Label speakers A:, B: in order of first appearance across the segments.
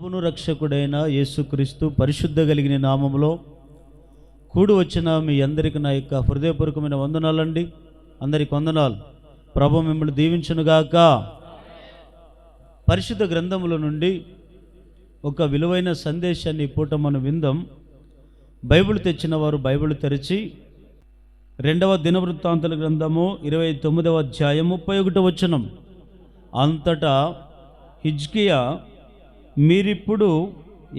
A: ప్రభును రక్షకుడైన యేసుక్రీస్తు పరిశుద్ధ కలిగిన నామములో కూడి వచ్చిన మీ అందరికీ నా యొక్క హృదయపూర్వకమైన వందనాలండి. అందరికి వందనాలు. ప్రభు మిమ్మల్ని దీవించునుగాక. పరిశుద్ధ గ్రంథముల నుండి ఒక విలువైన సందేశాన్ని పూట మనం విందాం. బైబిల్ తెచ్చిన వారు బైబిల్ తెరిచి 2వ దినవృత్తాంతాల గ్రంథము 29వ అధ్యాయం 31వ వచనం. అంతటా హిజ్కియా, మీరిప్పుడు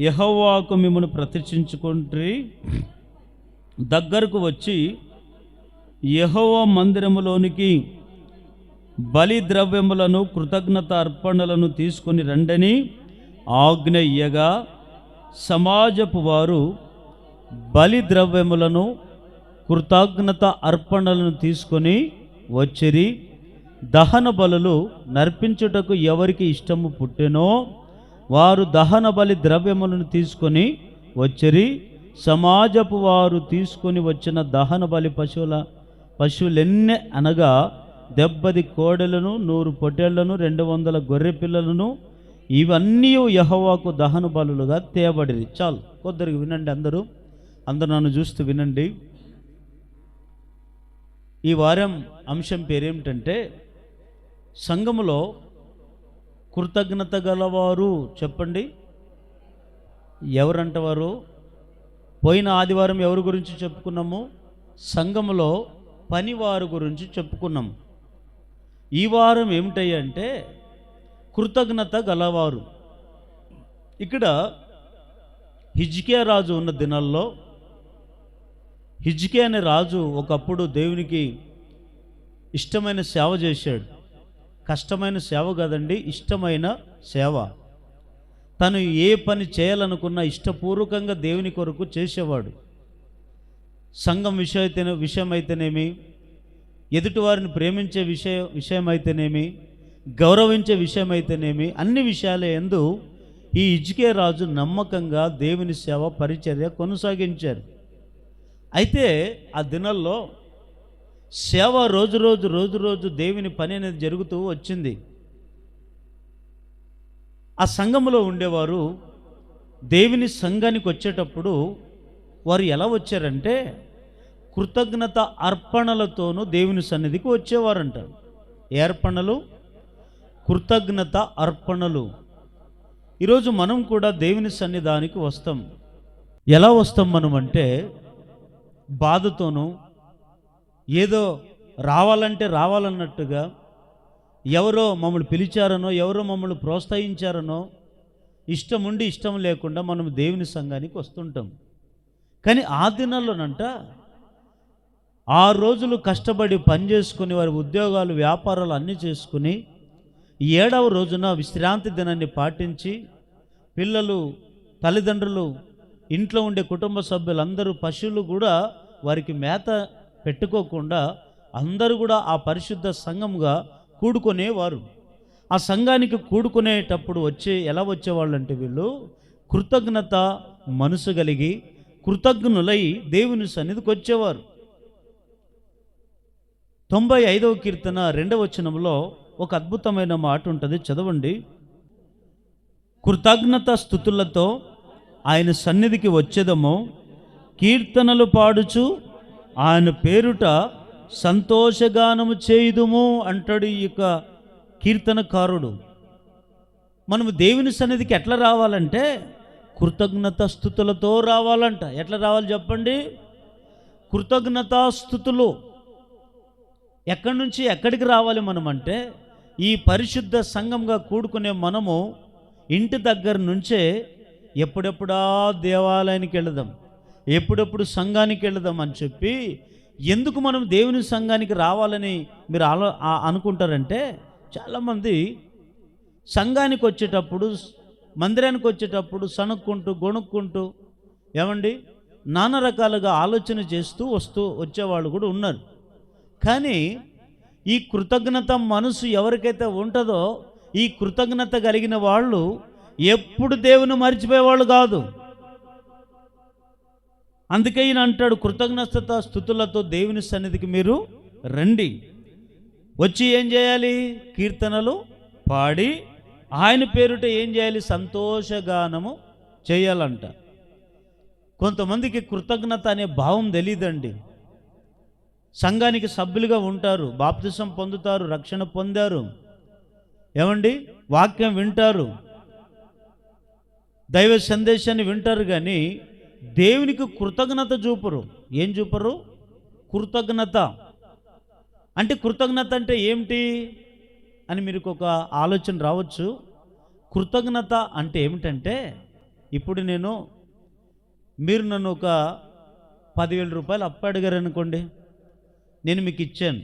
A: యెహోవాకు మిమ్మల్ని ప్రతిష్ఠించుకుంటే దగ్గరకు వచ్చి యెహోవా మందిరములోనికి బలి ద్రవ్యములను కృతజ్ఞత అర్పణలను తీసుకొని రండని ఆజ్ఞ ఇయ్యగా, సమాజపు వారు బలి ద్రవ్యములను కృతజ్ఞత అర్పణలను తీసుకొని వచ్చిరి. దహన బలులు నర్పించుటకు ఎవరికి ఇష్టము పుట్టెనో వారు దహన బలి ద్రవ్యములను తీసుకొని వచ్చిరి. సమాజపు వారు తీసుకొని వచ్చిన దహన బలి పశువులెన్నె అనగా 70 కోడెలను, 100 పొట్టేళ్లను, 200 గొర్రె పిల్లలను, ఇవన్నీ యెహోవాకు దహన బలులుగా తేబడిరి. చాలు, కొద్దిగా వినండి. అందరూ నన్ను చూస్తూ వినండి. ఈ వారం అంశం పేరేమిటంటే, సంఘములో కృతజ్ఞత గలవారు. చెప్పండి, ఎవరంటవారు? పోయిన ఆదివారం ఎవరి గురించి చెప్పుకున్నాము? సంఘములో పనివారు గురించి చెప్పుకున్నాము. ఈ వారం ఏమిటంటే కృతజ్ఞత గలవారు. ఇక్కడ హిజ్కియా రాజు ఉన్న దినాల్లో, హిజ్కియా అనే రాజు ఒకప్పుడు దేవునికి ఇష్టమైన సేవ చేశాడు. కష్టమైన సేవ కాదండి, ఇష్టమైన సేవ. తను ఏ పని చేయాలనుకున్నా ఇష్టపూర్వకంగా దేవుని కొరకు చేసేవాడు. సంఘం విషయమైతేనేమి, ఎదుటివారిని ప్రేమించే విషయమైతేనేమి, గౌరవించే విషయమైతేనేమి, అన్ని విషయాల యందు ఈ హిజ్కియా రాజు నమ్మకంగా దేవుని సేవ పరిచర్య కొనసాగించారు. అయితే ఆ దినాల్లో సేవ రోజు దేవుని పని అనేది జరుగుతూ వచ్చింది. ఆ సంఘములో ఉండేవారు దేవుని సంఘానికి వచ్చేటప్పుడు వారు ఎలా వచ్చారంటే కృతజ్ఞత అర్పణలతోనూ దేవుని సన్నిధికి వచ్చేవారంట. ఏ అర్పణలు? కృతజ్ఞత అర్పణలు. ఈరోజు మనం కూడా దేవుని సన్నిధానికి వస్తాం. ఎలా వస్తాం మనం అంటే, బాధతోనూ, ఏదో రావాలంటే రావాలన్నట్టుగా, ఎవరో మమ్మల్ని పిలిచారనో, ఎవరో మమ్మల్ని ప్రోత్సహించారనో, ఇష్టం ఉండి ఇష్టం లేకుండా మనం దేవుని సంఘానికి వస్తుంటాం. కానీ ఆ దినాల్లోనంట 6 రోజులు కష్టపడి పనిచేసుకుని వారి ఉద్యోగాలు, వ్యాపారాలు అన్నీ చేసుకుని 7వ రోజున విశ్రాంతి దినాన్ని పాటించి, పిల్లలు, తల్లిదండ్రులు, ఇంట్లో ఉండే కుటుంబ సభ్యులందరూ, పశువులు కూడా వారికి మేత పెట్టుకోకుండా అందరూ కూడా ఆ పరిశుద్ధ సంఘంగా కూడుకునేవారు. ఆ సంఘానికి కూడుకునేటప్పుడు ఎలా వచ్చేవాళ్ళంటే, వీళ్ళు కృతజ్ఞత మనసు కలిగి కృతజ్ఞులై దేవుని సన్నిధికి వచ్చేవారు. 95వ కీర్తన 2వ వచనంలో ఒక అద్భుతమైన మాట ఉంటుంది, చదవండి. కృతజ్ఞత స్తుతులతో ఆయన సన్నిధికి వచ్చేదము, కీర్తనలు పాడుచు ఆయన పేరుట సంతోషగానము చేయుదుము అంటాడు ఈ యొక్క కీర్తనకారుడు. మనము దేవుని సన్నిధికి ఎట్లా రావాలంటే కృతజ్ఞత స్తుతులతో రావాలంట. ఎట్లా రావాలి చెప్పండి? కృతజ్ఞతా స్తుతులు. ఎక్కడి నుంచి ఎక్కడికి రావాలి మనం అంటే, ఈ పరిశుద్ధ సంఘంగా కూడుకునే మనము ఇంటి దగ్గర నుంచే ఎప్పుడెప్పుడా దేవాలయానికి వెళదాం, ఎప్పుడెప్పుడు సంఘానికి వెళదాం అని చెప్పి, ఎందుకు మనం దేవుని సంఘానికి రావాలని మీరు అనుకుంటారంటే, చాలామంది సంఘానికి వచ్చేటప్పుడు, మందిరానికి వచ్చేటప్పుడు సణుక్కుంటూ, గొణుక్కుంటూ, ఏమండి, నానా రకాలుగా ఆలోచన చేస్తూ వచ్చేవాళ్ళు కూడా ఉన్నారు. కానీ ఈ కృతజ్ఞత మనసు ఎవరికైతే ఉంటుందో, ఈ కృతజ్ఞత కలిగిన వాళ్ళు ఎప్పుడు దేవుని మర్చిపోయేవాళ్ళు కాదు. అందుకే ఈయన అంటాడు, కృతజ్ఞత స్తుతులతో దేవుని సన్నిధికి మీరు రండి. వచ్చి ఏం చేయాలి? కీర్తనలు పాడి ఆయన పేరుట ఏం చేయాలి? సంతోషగానము చేయాలంట. కొంతమందికి కృతజ్ఞత అనే భావం తెలియదండి. సంఘానికి సభ్యులుగా ఉంటారు, బాప్తిసం పొందుతారు, రక్షణ పొందారు, ఏమండి వాక్యం వింటారు, దైవ సందేశాన్ని వింటారు, కానీ దేవునికి కృతజ్ఞత చూపరు. ఏం చూపరు? కృతజ్ఞత. అంటే కృతజ్ఞత అంటే ఏమిటి అని మీకు ఒక ఆలోచన రావచ్చు. కృతజ్ఞత అంటే ఏమిటంటే, ఇప్పుడు మీరు నన్ను ఒక 10,000 రూపాయలు అప్పు అడిగారు అనుకోండి, నేను మీకు ఇచ్చాను.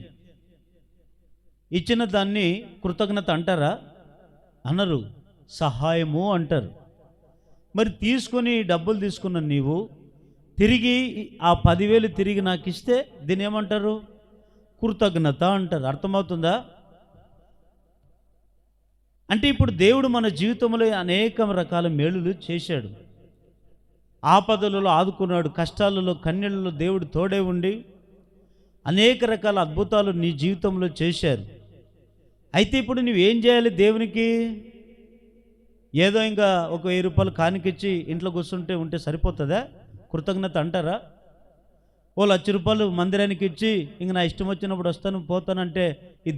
A: ఇచ్చిన దాన్ని కృతజ్ఞత అంటారా? అనరు, సహాయము అంటారు. మరి తీసుకొని డబ్బులు తీసుకున్న నీవు తిరిగి ఆ 10,000 తిరిగి నాకు ఇస్తే దీన్ని ఏమంటారు? కృతజ్ఞత అంటారు. అర్థమవుతుందా? అంటే ఇప్పుడు దేవుడు మన జీవితంలో అనేక రకాల మేలులు చేశాడు. ఆపదలలో ఆదుకున్నాడు, కష్టాలలో కన్నీళ్ళలో దేవుడు తోడే ఉండి అనేక రకాల అద్భుతాలు నీ జీవితంలో చేశారు. అయితే ఇప్పుడు నువ్వేం చేయాలి? దేవునికి ఏదో ఇంకా ఒక 1000 రూపాయలు కానికిచ్చి ఇంట్లో కూర్చుంటే సరిపోతుందా? కృతజ్ఞత అంటారా? ఓ 1,00,000 రూపాయలు మందిరానికి ఇచ్చి ఇంక నా ఇష్టం వచ్చినప్పుడు వస్తాను పోతానంటే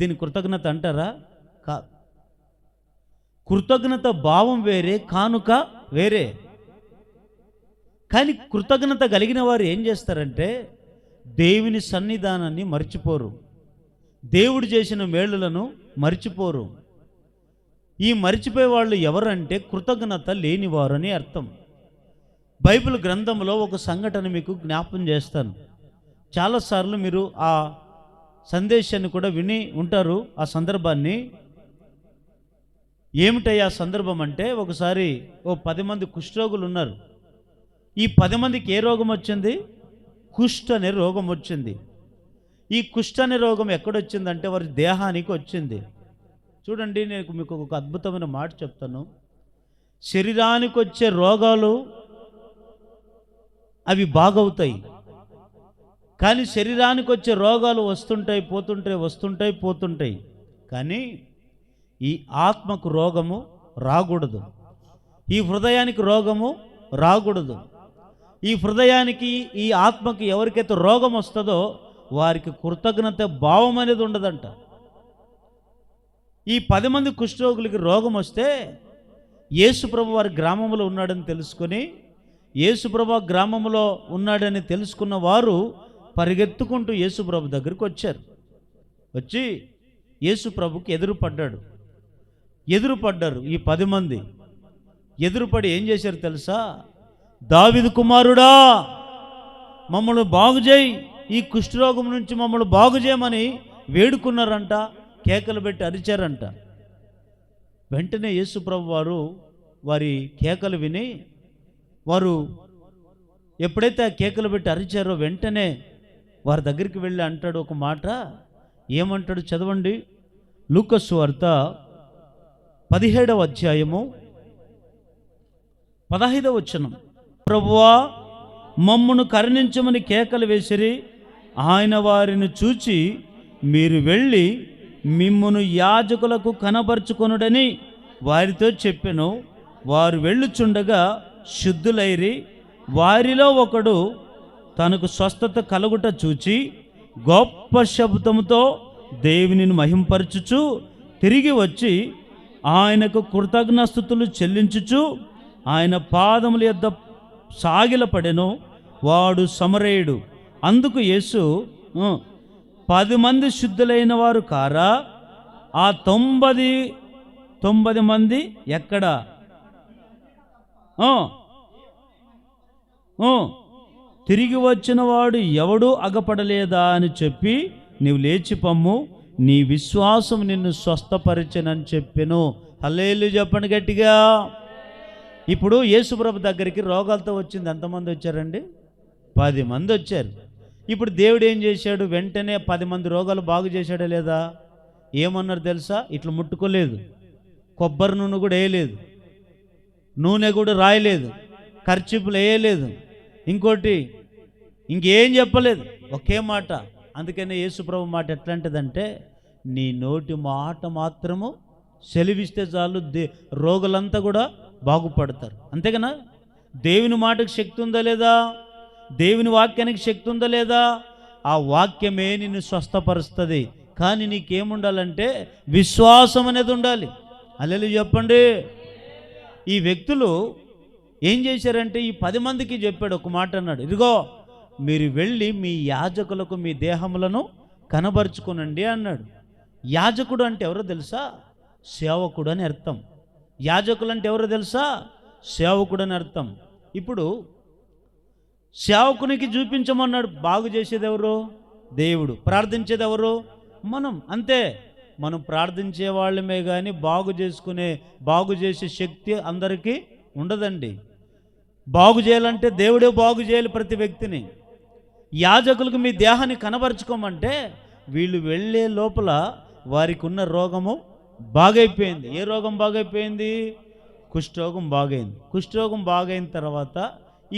A: దీని కృతజ్ఞత అంటారా? కృతజ్ఞత భావం వేరే, కానుక వేరే. కానీ కృతజ్ఞత కలిగిన వారు ఏం చేస్తారంటే దేవుని సన్నిధానాన్ని మర్చిపోరు, దేవుడు చేసిన మేలులను మర్చిపోరు. ఈ మర్చిపోయే వాళ్ళు ఎవరంటే కృతజ్ఞత లేనివారు అని అర్థం. బైబిల్ గ్రంథంలో ఒక సంఘటన మీకు జ్ఞాపకం చేస్తాను. చాలాసార్లు మీరు ఆ సందేశాన్ని కూడా విని ఉంటారు. ఆ సందర్భాన్ని ఏమిటయ్యా సందర్భం అంటే, ఒకసారి 10 మంది కుష్ఠరోగులు ఉన్నారు. ఈ 10 మందికి ఏ రోగం వచ్చింది? కుష్ఠ అనే రోగం వచ్చింది. ఈ కుష్ఠ అనే రోగం ఎక్కడొచ్చిందంటే వారి దేహానికి వచ్చింది. చూడండి, నేను మీకు ఒక అద్భుతమైన మాట చెప్తాను. శరీరానికి వచ్చే రోగాలు అవి బాగవుతాయి, కానీ శరీరానికి వచ్చే రోగాలు వస్తుంటాయి పోతుంటాయి. కానీ ఈ ఆత్మకు రోగము రాకూడదు, ఈ హృదయానికి రోగము రాకూడదు. ఈ హృదయానికి ఈ ఆత్మకి ఎవరికైతే రోగం వస్తుందో వారికి కృతజ్ఞత భావం అనేది ఉండదంట. ఈ 10 మంది కుష్ఠరోగులకి రోగం వస్తే యేసుప్రభు వారి గ్రామంలో ఉన్నాడని తెలుసుకొని, యేసుప్రభు గ్రామంలో ఉన్నాడని తెలుసుకున్న వారు పరిగెత్తుకుంటూ యేసుప్రభు దగ్గరికి వచ్చారు. వచ్చి యేసుప్రభుకి ఎదురుపడ్డారు. ఈ 10 మంది ఎదురుపడి ఏం చేశారు తెలుసా? దావీదు కుమారుడా, మమ్మల్ని బాగు చేయి, ఈ కుష్ఠరోగం నుంచి మమ్మల్ని బాగు చేయమని వేడుకున్నారంట, కేకలు పెట్టి అరిచారంట. వెంటనే యేసుప్రభు వారు వారి కేకలు విని, వారు ఎప్పుడైతే ఆ కేకలు పెట్టి అరిచారో వెంటనే వారి దగ్గరికి వెళ్ళి అంటాడు ఒక మాట. ఏమంటాడు చదవండి. లూకా సువార్త 17వ అధ్యాయము 15వ వచనం. ప్రభువా, మమ్మును కరుణించమని కేకలు వేసిరి. ఆయన వారిని చూచి, మీరు వెళ్ళి మిమ్మును యాజకులకు కనబరుచుకొనుడని వారితో చెప్పెను. వారు వెళ్ళుచుండగా శుద్ధులైరి. వారిలో ఒకడు తనకు స్వస్థత కలుగుట చూచి గొప్ప శబ్దముతో దేవునిని మహింపరచుచు తిరిగి వచ్చి ఆయనకు కృతజ్ఞాస్తుతులు చెల్లించుచు ఆయన పాదముల యొద్ద సాగిలపడెను. వాడు సమరయుడు. అందుకు యేసు, 10 మంది శుద్ధులైన వారు కారా? ఆ 90 మంది ఎక్కడ? తిరిగి వచ్చిన వాడు ఎవడూ అగపడలేదా అని చెప్పి, నీవు లేచి పమ్ము, నీ విశ్వాసం నిన్ను స్వస్థపరిచెనని చెప్పెను. హల్లెలూయా చెప్పండి గట్టిగా. ఇప్పుడు యేసుప్రభు దగ్గరికి రోగాలతో వచ్చింది ఎంతమంది వచ్చారండి? 10 మంది వచ్చారు. ఇప్పుడు దేవుడు ఏం చేశాడు? వెంటనే 10 మంది రోగాలు బాగు చేశాడా లేదా? ఏమన్నారు తెలుసా? ఇట్లా ముట్టుకోలేదు, కొబ్బరి నూనె కూడా వేయలేదు, నూనె కూడా రాయలేదు, ఖర్చీపులు వేయలేదు, ఇంకోటి ఇంకేం చెప్పలేదు, ఒకే మాట. అందుకనే యేసుప్రభు మాట ఎట్లాంటిదంటే, నీ నోటి మాట మాత్రము సెలవిస్తే చాలు రోగులంతా కూడా బాగుపడతారు. అంతేగానా? దేవుని మాటకు శక్తి ఉందా లేదా? దేవుని వాక్యానికి శక్తి ఉందా లేదా? ఆ వాక్యమే నిన్ను స్వస్థపరుస్తుంది. కానీ నీకేముండాలంటే విశ్వాసం అనేది ఉండాలి. హల్లెలూయా చెప్పండి. ఈ వ్యక్తులు ఏం చేశారంటే ఈ 10 మందికి చెప్పాడు, ఒక మాట అన్నాడు, ఇదిగో మీరు వెళ్ళి మీ యాజకులకు మీ దేహములను కనబరుచుకునండి అన్నాడు. యాజకుడు అంటే ఎవరో తెలుసా? సేవకుడు అని అర్థం. యాజకులు అంటే ఎవరో తెలుసా? సేవకుడు అని అర్థం. ఇప్పుడు సేవకునికి చూపించమన్నాడు. బాగు చేసేది ఎవరు? దేవుడు. ప్రార్థించేది ఎవరు? మనం. అంతే. మనం ప్రార్థించే వాళ్ళమే కానీ బాగు చేసే శక్తి అందరికీ ఉండదండి. బాగు చేయాలంటే దేవుడే బాగు చేయాలి ప్రతి వ్యక్తిని. యాజకులకు మీ దేహాన్ని కనబరుచుకోమంటే వీళ్ళు వెళ్ళే లోపల వారికి ఉన్న రోగము బాగైపోయింది. ఏ రోగం బాగైపోయింది? కుష్ఠరోగం బాగైంది. కుష్ఠరోగం బాగైన తర్వాత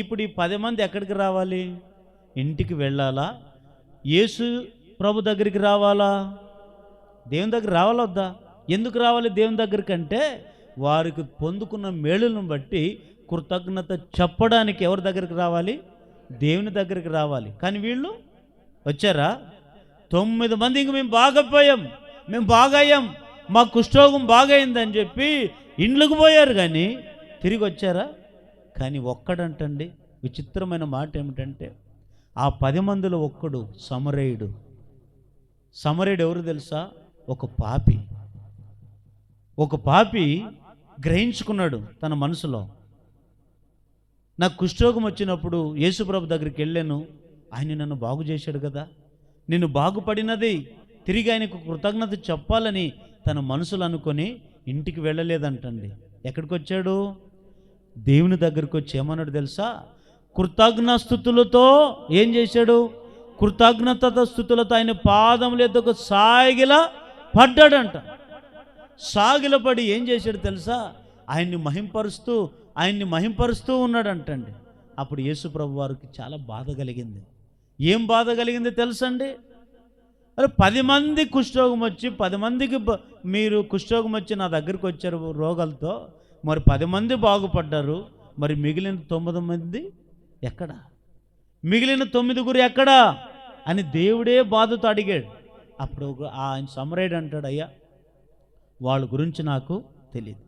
A: ఇప్పుడు ఈ 10 మంది ఎక్కడికి రావాలి? ఇంటికి వెళ్ళాలా? యేసు ప్రభు దగ్గరికి రావాలా? దేవుని దగ్గర రావాలా వద్దా? ఎందుకు రావాలి దేవుని దగ్గరికి అంటే వారికి పొందుకున్న మేలులను బట్టి కృతజ్ఞత చెప్పడానికి ఎవరి దగ్గరికి రావాలి? దేవుని దగ్గరికి రావాలి. కానీ వీళ్ళు వచ్చారా? 9 మంది ఇంక మేము బాగపోయాం, మేము బాగయ్యాం, మా కుష్ఠరోగం బాగైందని చెప్పి ఇండ్లకు పోయారు, కానీ తిరిగి వచ్చారా? కానీ ఒక్కడంటండి, విచిత్రమైన మాట ఏమిటంటే ఆ 10 మందిలో ఒక్కడు సమరయుడు. సమరయుడు ఎవరు తెలుసా? ఒక పాపి గ్రహించుకున్నాడు తన మనసులో, నాకు కుష్ఠరోగం వచ్చినప్పుడు యేసుప్రభు దగ్గరికి వెళ్ళాను, ఆయన నన్ను బాగు చేశాడు కదా, నేను బాగుపడినది తిరిగి ఆయనకు కృతజ్ఞత చెప్పాలని తన మనసులో అనుకొని ఇంటికి వెళ్ళలేదంటండి. ఎక్కడికి వచ్చాడు? దేవుని దగ్గరికి వచ్చి ఏమన్నాడు తెలుసా? కృతజ్ఞతాస్తుతులతో ఏం చేశాడు? కృతజ్ఞత స్తుతులతో ఆయన పాదముల ఎద్దకు సాగిలా పడ్డాడంట. సాగిలపడి ఏం చేశాడు తెలుసా? ఆయన్ని మహింపరుస్తూ ఉన్నాడంటండి. అప్పుడు యేసు ప్రభు వారికి చాలా బాధ కలిగింది. ఏం బాధ కలిగింది తెలుసండి? అరే 10 మంది కుష్ఠరోగం వచ్చి 10 మందికి మీరు కుష్ఠరోగం వచ్చి నా దగ్గరికి వచ్చారు రోగాలతో, మరి 10 మంది బాగుపడ్డారు, మరి మిగిలిన 9 మంది ఎక్కడా? మిగిలిన 9 ఎక్కడా అని దేవుడే బాధతో అడిగాడు. అప్పుడు ఆయన సమరయుడు అంటాడు, అయ్యా వాళ్ళ గురించి నాకు తెలియదు,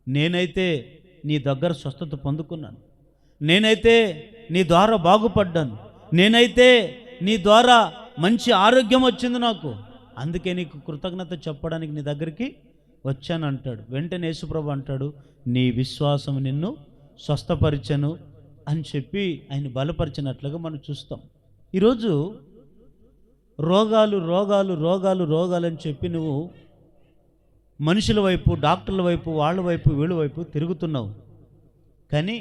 A: నేనైతే నీ దగ్గర స్వస్థత పొందుకున్నాను, నేనైతే నీ ద్వారా బాగుపడ్డాను, నేనైతే నీ ద్వారా మంచి ఆరోగ్యం వచ్చింది నాకు, అందుకే నీకు కృతజ్ఞత చెప్పడానికి నీ దగ్గరికి వచ్చాను అంటాడు. వెంటనే యేసుప్రభు అంటాడు, నీ విశ్వాసం నిన్ను స్వస్థపరిచను అని చెప్పి ఆయన బలపరిచినట్లుగా మనం చూస్తాం. ఈరోజు రోగాలు రోగాలు రోగాలు రోగాలు అని చెప్పి నువ్వు మనుషుల వైపు, డాక్టర్ల వైపు, వాళ్ళ వైపు, వీళ్ళ వైపు తిరుగుతున్నావు. కానీ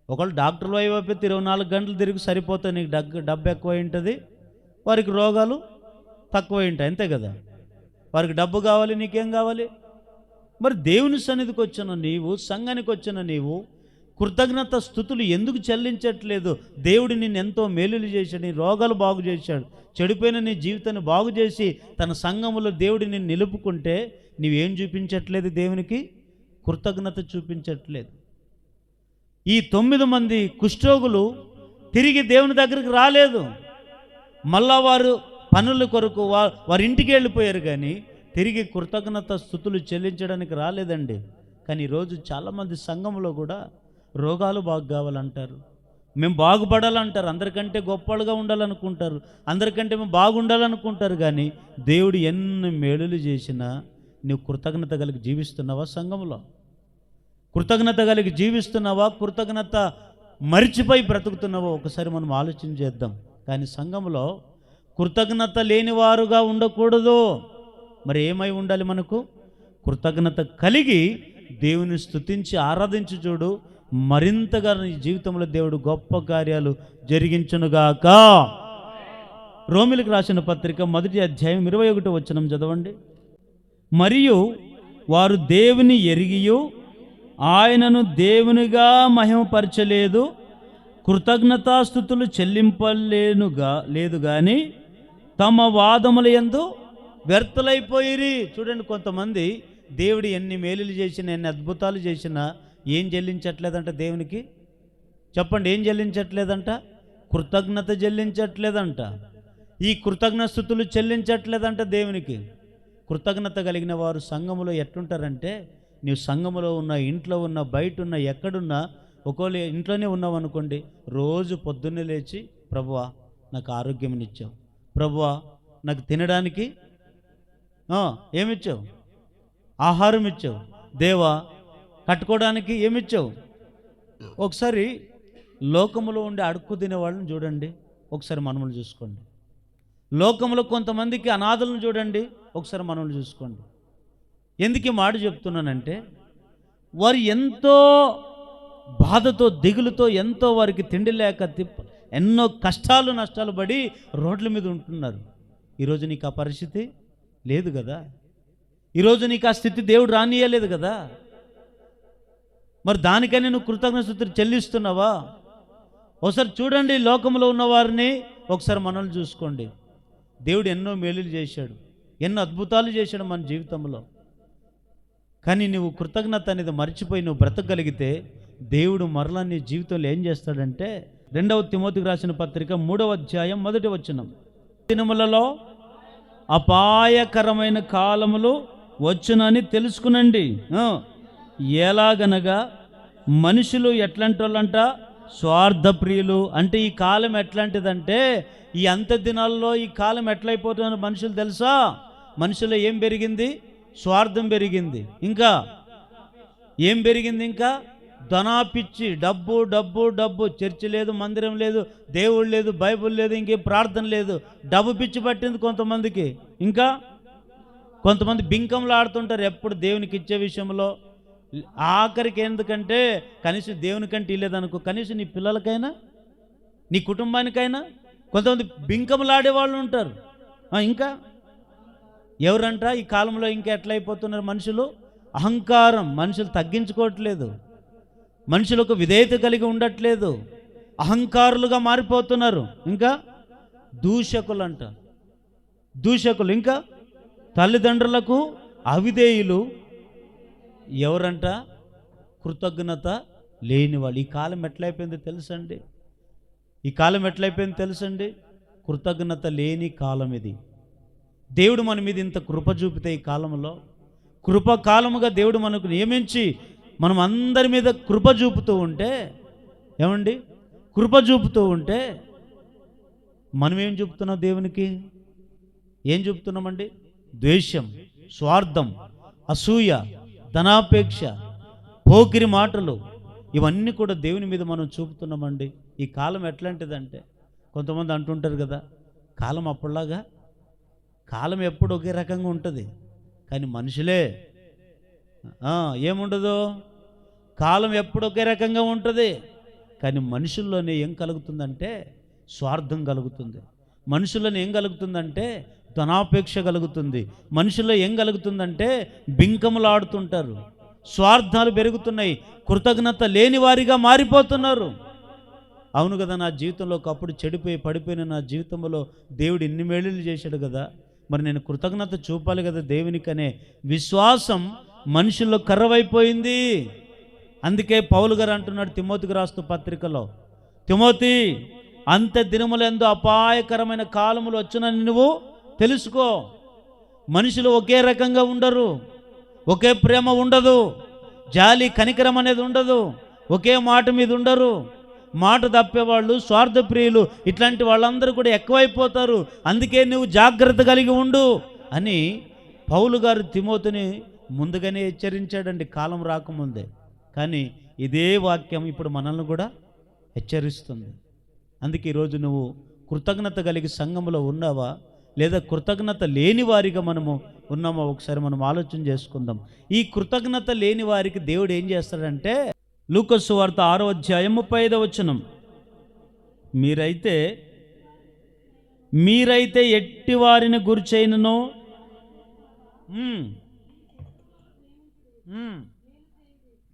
A: ఒకళ్ళు డాక్టర్ల వైపు 24 గంటలు తిరిగి సరిపోతాయి, నీకు డబ్బు ఎక్కువ ఉంటుంది, వారికి రోగాలు తక్కువ ఉంటాయి, అంతే కదా. వారికి డబ్బు కావాలి, నీకేం కావాలి? మరి దేవుని సన్నిధికి వచ్చిన నీవు, సంఘానికి వచ్చిన నీవు కృతజ్ఞత స్తుతులు ఎందుకు చెల్లించట్లేదు? దేవుడు నిన్ను ఎంతో మేలులు చేశాడు, నీ రోగాలు బాగు చేశాడు, చెడిపోయిన నీ జీవితాన్ని బాగు చేసి తన సంఘములో దేవుడు నిన్ను నిలుపుకుంటే నీవేం చూపించట్లేదు? దేవునికి కృతజ్ఞత చూపించట్లేదు. ఈ 9 మంది కుష్ఠరోగులు తిరిగి దేవుని దగ్గరికి రాలేదు. మళ్ళా వారు పనుల కొరకు వారి ఇంటికి వెళ్ళిపోయారు, కానీ తిరిగి కృతజ్ఞత స్తుతులు చెల్లించడానికి రాలేదండి. కానీ ఈరోజు చాలామంది సంఘంలో కూడా రోగాలు బాగు కావాలంటారు, మేము బాగుపడాలంటారు, అందరికంటే గొప్పలుగా ఉండాలనుకుంటారు, అందరికంటే మేము బాగుండాలనుకుంటారు. కానీ దేవుడు ఎన్ని మేలులు చేసినా నువ్వు కృతజ్ఞత కలిగి జీవిస్తున్నావా? సంఘంలో కృతజ్ఞత కలిగి జీవిస్తున్నావా? కృతజ్ఞత మరిచిపోయి బ్రతుకుతున్నావా? ఒకసారి మనం ఆలోచన చేద్దాం. కానీ సంఘంలో కృతజ్ఞత లేనివారుగా ఉండకూడదు. మరి ఏమై ఉండాలి? మనకు కృతజ్ఞత కలిగి దేవుని స్తుతించి ఆరాధించి చూడు, మరింతగా నీ జీవితంలో దేవుడు గొప్ప కార్యాలు జరిగించునుగాక. రోమిలకు రాసిన పత్రిక 1వ అధ్యాయం 21వ వచనం చదవండి. మరియు వారు దేవుని ఎరిగియు ఆయనను దేవునిగా మహిమపరచలేదు, కృతజ్ఞతాస్తుతులు చెల్లింపలేదు కానీ తమ వాదముల యందు వ్యర్థులైపోయిరి. చూడండి, కొంతమంది దేవుడు ఎన్ని మేలులు చేసినా, ఎన్ని అద్భుతాలు చేసినా ఏం చెల్లించట్లేదంట దేవునికి. చెప్పండి, ఏం చెల్లించట్లేదంట? కృతజ్ఞత చెల్లించట్లేదంట. ఈ కృతజ్ఞస్థుతులు చెల్లించట్లేదంట దేవునికి. కృతజ్ఞత కలిగిన వారు సంఘములో ఎట్లుంటారంటే, నీవు సంఘములో ఉన్న, ఇంట్లో ఉన్న, బయట ఉన్న, ఎక్కడున్నా, ఒకవేళ ఇంట్లోనే ఉన్నావు అనుకోండి, రోజు పొద్దున్నే లేచి, ప్రభువా నాకు ఆరోగ్యం ఇచ్చావు, ప్రభువా నాకు తినడానికి ఏమిచ్చావు, ఆహారం ఇచ్చావు, దేవా కట్టుకోవడానికి ఏమిచ్చావు. ఒకసారి లోకములో ఉండి అడుక్కు తినే వాళ్ళని చూడండి, ఒకసారి మనములు చూసుకోండి. లోకంలో కొంతమందికి అనాథలను చూడండి, ఒకసారి మనల్ని చూసుకోండి. ఎందుకు ఈ మాట చెప్తున్నానంటే, వారు ఎంతో బాధతో, దిగులుతో, ఎంతో వారికి తిండి లేక ఎన్నో కష్టాలు నష్టాలు పడి రోడ్ల మీద ఉంటున్నారు. ఈరోజు నీకు ఆ పరిస్థితి లేదు కదా, ఈరోజు నీకు ఆ స్థితి దేవుడు రానియలేదు కదా. మరి దానికని నువ్వు కృతజ్ఞతలు చెల్లిస్తున్నావా? ఒకసారి చూడండి, లోకంలో ఉన్న వారిని ఒకసారి మనల్ని చూసుకోండి. దేవుడు ఎన్నో మేలులు చేశాడు, ఎన్నో అద్భుతాలు చేశాడు మన జీవితంలో. కానీ నువ్వు కృతజ్ఞత అనేది మర్చిపోయి నువ్వు బ్రతకగలిగితే దేవుడు మరలా నీ జీవితంలో ఏం చేస్తాడంటే, 2వ తిమోతికి రాసిన పత్రిక 3వ అధ్యాయం 1వ వచనం, దినములలో అపాయకరమైన కాలములు వచ్చునని తెలుసుకునండి. ఎలాగనగా మనుషులు ఎట్లాంటి వాళ్ళంట, స్వార్థప్రియులు. అంటే ఈ కాలం ఎట్లాంటిదంటే, ఈ అంత్య దినాల్లో ఈ కాలం ఎట్లయిపోతున్నారు మనుషులు తెలుసా? మనుషుల్లో ఏం పెరిగింది? స్వార్థం పెరిగింది. ఇంకా ఏం పెరిగింది? ఇంకా ధనాపిచ్చి, డబ్బు డబ్బు డబ్బు. చర్చి లేదు, మందిరం లేదు, దేవుడు లేదు, బైబుల్ లేదు, ఇంకేం ప్రార్థన లేదు. డబ్బు పిచ్చి పట్టింది కొంతమందికి. ఇంకా కొంతమంది బింకంలో ఆడుతుంటారు ఎప్పుడు దేవునికి ఇచ్చే విషయంలో. ఆఖరికి ఎందుకంటే కనీసం దేవునికంటే ఇల్లేదనుకో, కనీసం నీ పిల్లలకైనా, నీ కుటుంబానికైనా. కొంతమంది బింకములు ఆడేవాళ్ళు ఉంటారు. ఇంకా ఎవరంట ఈ కాలంలో ఇంకా ఎట్లయిపోతున్నారు మనుషులు? అహంకారం. మనుషులు తగ్గించుకోవట్లేదు, మనుషులకు విధేయత కలిగి ఉండట్లేదు, అహంకారులుగా మారిపోతున్నారు. ఇంకా దూషకులు అంట, దూషకులు. ఇంకా తల్లిదండ్రులకు అవిధేయులు. ఎవరంట? కృతజ్ఞత లేని వాళ్ళు. ఈ కాలం ఎట్లయిపోయిందో తెలుసండి? ఈ కాలం ఎట్లయిపోయిందో తెలుసండి? కృతజ్ఞత లేని కాలం ఇది. దేవుడు మన మీద ఇంత కృప చూపితే, ఈ కాలంలో కృపకాలముగా దేవుడు మనకు నియమించి మనం అందరి మీద కృప చూపుతూ ఉంటే, ఏమండి, కృప చూపుతూ ఉంటే మనం ఏం చూపుతున్నాం దేవునికి? ఏం చూపుతున్నామండి? ద్వేషం, స్వార్థం, అసూయ, ధనాపేక్ష, పోకిరి మాటలు, ఇవన్నీ కూడా దేవుని మీద మనం చూపుతున్నామండి. ఈ కాలం ఎట్లాంటిదంటే, కొంతమంది అంటుంటారు కదా, కాలం అప్పుడులాగా, కాలం ఎప్పుడు ఒకే రకంగా ఉంటుంది, కానీ మనుషులే ఏముండదు. కాలం ఎప్పుడు ఒకే రకంగా ఉంటుంది, కానీ మనుషుల్లోనే ఏం కలుగుతుందంటే స్వార్థం కలుగుతుంది. మనుషులను ఏం కలుగుతుందంటే ధనాపేక్ష కలుగుతుంది. మనుషుల్లో ఏం కలుగుతుందంటే బింకములు ఆడుతుంటారు, స్వార్థాలు పెరుగుతున్నాయి, కృతజ్ఞత లేని వారిగా మారిపోతున్నారు. అవును కదా, నా జీవితంలో ఒకప్పుడు చెడిపోయి పడిపోయిన నా జీవితంలో దేవుడు ఎన్ని మేలులు చేశాడు కదా, మరి నేను కృతజ్ఞత చూపాలి కదా దేవునికనే విశ్వాసం మనుషుల్లో కర్రవైపోయింది. అందుకే పౌలు గారు అంటున్నాడు తిమోతికి రాస్తూ పత్రికలో, తిమోతి, అంత్య దినములందు అపాయకరమైన కాలములు వచ్చునని నువ్వు తెలుసుకో. మనుషులు ఒకే రకంగా ఉండరు, ఒకే ప్రేమ ఉండదు, జాలి కనికరం అనేది ఉండదు, ఒకే మాట మీద ఉండరు. మాట తప్పేవాళ్ళు, స్వార్థప్రియులు, ఇట్లాంటి వాళ్ళందరూ కూడా ఎక్కువైపోతారు. అందుకే నువ్వు జాగ్రత్త కలిగి ఉండు అని పౌలు గారు తిమోతిని ముందుగానే హెచ్చరించాడండి, కాలం రాకముందే. కానీ ఇదే వాక్యం ఇప్పుడు మనల్ని కూడా హెచ్చరిస్తుంది. అందుకే ఈరోజు నువ్వు కృతజ్ఞత కలిగి సంఘంలో ఉన్నావా, లేదా కృతజ్ఞత లేని వారిగా మనము ఉన్నామా? ఒకసారి మనం ఆలోచన చేసుకుందాం. ఈ కృతజ్ఞత లేని వారికి దేవుడు ఏం చేస్తాడంటే, లూకా సువార్త 6వ అధ్యాయం 35వ వచనం, మీరైతే ఎట్టి వారిని గురిచైనను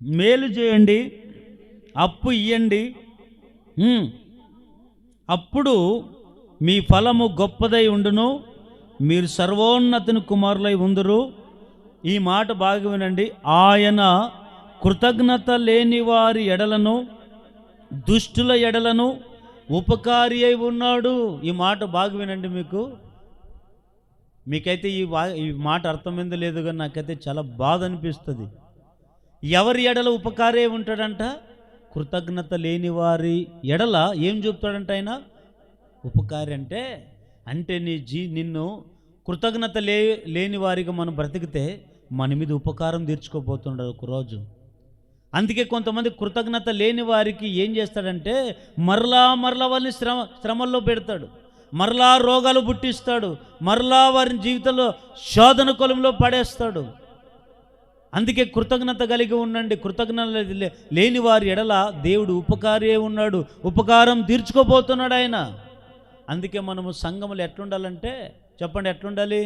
A: మేలు చేయండి, అప్పు ఇయ్యండి, అప్పుడు మీ ఫలము గొప్పదై ఉండును, మీరు సర్వోన్నతుని కుమారులై ఉందురు. ఈ మాట బాగా వినండి. ఆయన కృతజ్ఞత లేని వారి ఎడలను దుష్టుల ఎడలను ఉపకారి అయి ఉన్నాడు. ఈ మాట బాగా వినండి. మీకైతే ఈ మాట అర్థమైందో లేదు, కానీ నాకైతే చాలా బాధ అనిపిస్తుంది. ఎవరి ఎడల ఉపకారే ఉంటాడంట? కృతజ్ఞత లేని వారి ఎడల ఏం చూపుతాడంట ఆయన? ఉపకారి అంటే నిన్ను కృతజ్ఞత లేని వారిగా మనం బ్రతికితే మన మీద ఉపకారం తీర్చుకోబోతున్నాడు ఒకరోజు. అందుకే కొంతమంది కృతజ్ఞత లేని వారికి ఏం చేస్తాడంటే మరలా వాళ్ళని శ్రమల్లో పెడతాడు, మరలా రోగాలు పుట్టిస్తాడు, మరలా వారిని జీవితంలో శోధన కొలంలో పడేస్తాడు. అందుకే కృతజ్ఞత కలిగి ఉండండి. కృతజ్ఞత లేని వారి ఎడల దేవుడు ఉపకారే ఉన్నాడు, ఉపకారం తీర్చుకోబోతున్నాడు ఆయన. అందుకే మనము సంఘములు ఎట్లుండాలంటే చెప్పండి, ఎట్లుండాలి?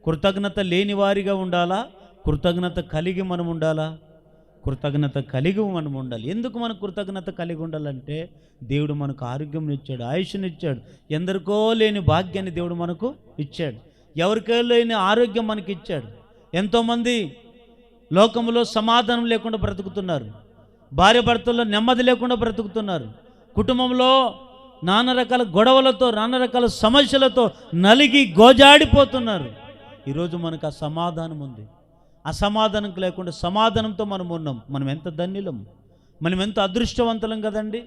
A: కృతజ్ఞత లేని వారిగా ఉండాలా? కృతజ్ఞత కలిగి మనం ఉండాలా? కృతజ్ఞత కలిగి మనం ఉండాలి. ఎందుకు మనకు కృతజ్ఞత కలిగి ఉండాలంటే దేవుడు మనకు ఆరోగ్యం ఇచ్చాడు, ఆయుష్నిచ్చాడు, ఎందరికో లేని భాగ్యాన్ని దేవుడు మనకు ఇచ్చాడు, ఎవరికో లేని ఆరోగ్యం మనకి ఇచ్చాడు. ఎంతోమంది లోకంలో సమాధానం లేకుండా బ్రతుకుతున్నారు, భార్య భర్తల్లో నెమ్మది లేకుండా బ్రతుకుతున్నారు, కుటుంబంలో నానా రకాల గొడవలతో నానా రకాల సమస్యలతో నలిగి గోజాడిపోతున్నారు. ఈరోజు మనకు ఆ సమాధానం ఉంది. అసమాధానం లేకుండా సమాధానంతో మనం ఉన్నాం. మనం ఎంత ధన్యులం, మనం ఎంత అదృష్టవంతులం కదండి.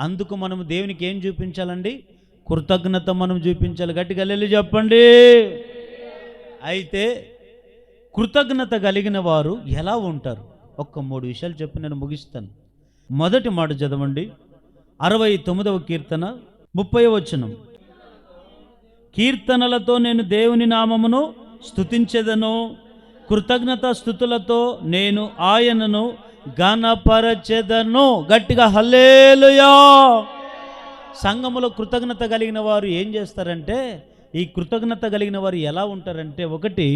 A: అందుకు మనం దేవునికి ఏం చూపించాలండి? కృతజ్ఞత మనం చూపించాలి. గట్టిగా వెళ్ళి చెప్పండి. అయితే కృతజ్ఞత కలిగిన వారు ఎలా ఉంటారు? 3 విషయాలు చెప్పి నేను ముగిస్తాను. మొదటి మాట చదవండి, 69వ కీర్తన 30వ వచనం. కీర్తనలతో నేను దేవుని నామమును స్తుతించెదను, కృతజ్ఞత స్తుతులతో నేను ఆయనను గణపరచెదను. గట్టిగా హల్లెలూయా. సంఘములో కృతజ్ఞత కలిగిన వారు ఏం చేస్తారంటే, ఈ కృతజ్ఞత కలిగిన వారు ఎలా ఉంటారంటే, ఒకటి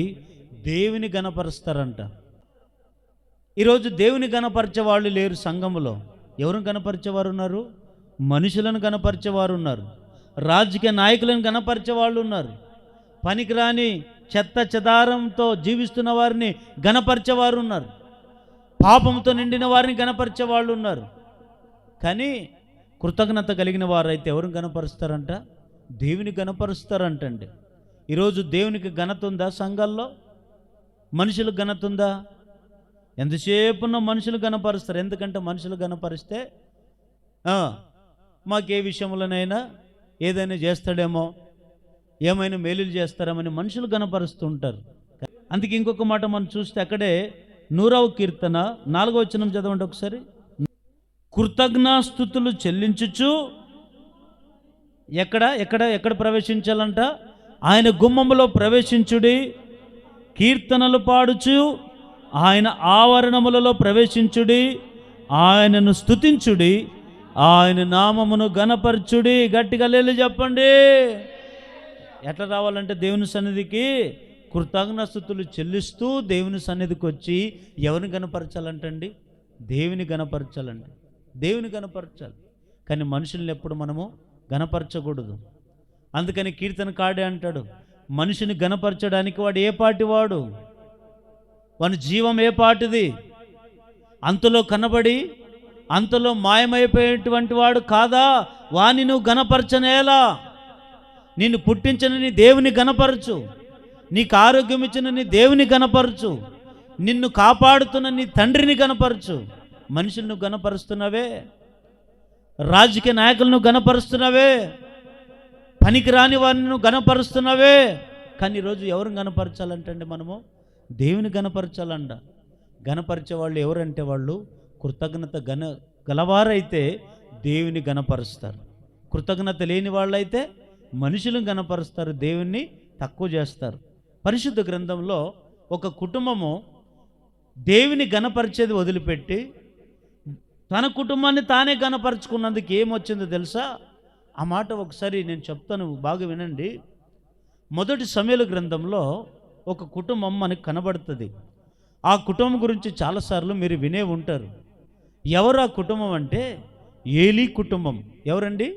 A: దేవుని గణపరుస్తారంట. ఈరోజు దేవుని గణపరిచే వాళ్ళు లేరు సంఘములో. ఎవరు గణపరిచేవారు ఉన్నారు? మనుషులను గణపరిచేవారు ఉన్నారు, రాజకీయ నాయకులను గణపరిచే వాళ్ళు ఉన్నారు, పనికిరాని చెత్త చెదారంతో జీవిస్తున్న వారిని గణపరిచేవారు ఉన్నారు, పాపంతో నిండిన వారిని గణపరిచే వాళ్ళు ఉన్నారు. కానీ కృతజ్ఞత కలిగిన వారైతే ఎవరు గణపరుస్తారంట? దేవుని గణపరుస్తారంటండి. ఈరోజు దేవునికి ఘనత ఉందా? సంఘాల్లో మనుషులకు ఘనత ఉందా? ఎంతసేపున్న మనుషులు గణపరుస్తారు. ఎందుకంటే మనుషులు గణపరిస్తే మాకే విషయంలోనైనా ఏదైనా చేస్తాడేమో, ఏమైనా మేలులు చేస్తారేమని మనుషులు గణపరుస్తూ ఉంటారు. అందుకే ఇంకొక మాట మనం చూస్తే అక్కడే 100వ కీర్తన 4వ వచనం చదవండి ఒకసారి. కృతజ్ఞాస్తుతులు చెల్లించుచు ఎక్కడ ప్రవేశించాలంట? ఆయన గుమ్మములో ప్రవేశించుడి, కీర్తనలు పాడుచు ఆయన ఆవరణములలో ప్రవేశించుడి, ఆయనను స్తుతించుడి, ఆయన నామమును గణపరచుడి. గట్టిగా లేలు చెప్పండి. ఎట్లా రావాలంటే దేవుని సన్నిధికి కృతజ్ఞాస్తుతులు చెల్లిస్తూ దేవుని సన్నిధికి వచ్చి ఎవరిని గణపరచాలంటండి? దేవుని గణపరచాలండి. దేవుని గణపరచాలి. కానీ మనుషుల్ని ఎప్పుడు మనము గణపరచకూడదు. అందుకని కీర్తనకాడే అంటాడు, మనిషిని గణపరచడానికి వాడు ఏ పాటి వాడు, వాని జీవం ఏ పాటిది, అంతలో కనబడి అంతలో మాయమైపోయేటువంటి వాడు కాదా? వాని నువ్వు గణపరచనేలా? నిన్ను పుట్టించిన నీ దేవుని గణపరచు, నీకు ఆరోగ్యం ఇచ్చిన నీ దేవుని గణపరచు, నిన్ను కాపాడుతున్న నీ తండ్రిని గణపరచు. మనుషులను గణపరుస్తున్నావే, రాజకీయ నాయకులను గణపరుస్తున్నావే, పనికిరాని వారిని గణపరుస్తున్నావే. కానీ ఈరోజు ఎవరిని గణపరచాలంటే మనము దేవుని గణపరచాలంట. గణపరిచే వాళ్ళు ఎవరంటే వాళ్ళు కృతజ్ఞత గలవారైతే దేవుని గణపరుస్తారు. కృతజ్ఞత లేని వాళ్ళైతే మనుషులను గణపరుస్తారు, దేవుణ్ణి తక్కువ చేస్తారు. పరిశుద్ధ గ్రంథంలో ఒక కుటుంబము దేవుని గణపరిచేది వదిలిపెట్టి తన కుటుంబాన్ని తానే గణపరుచుకున్నందుకు ఏమొచ్చిందో తెలుసా? ఆ మాట ఒకసారి నేను చెప్తాను, బాగా వినండి. మొదటి సమూయేలు గ్రంథంలో ఒక కుటుంబం మనకు కనబడుతుంది. ఆ కుటుంబం గురించి చాలాసార్లు మీరు వినే ఉంటారు. ఎవరు ఆ కుటుంబం అంటే ఏలీ కుటుంబం. ఎవరండి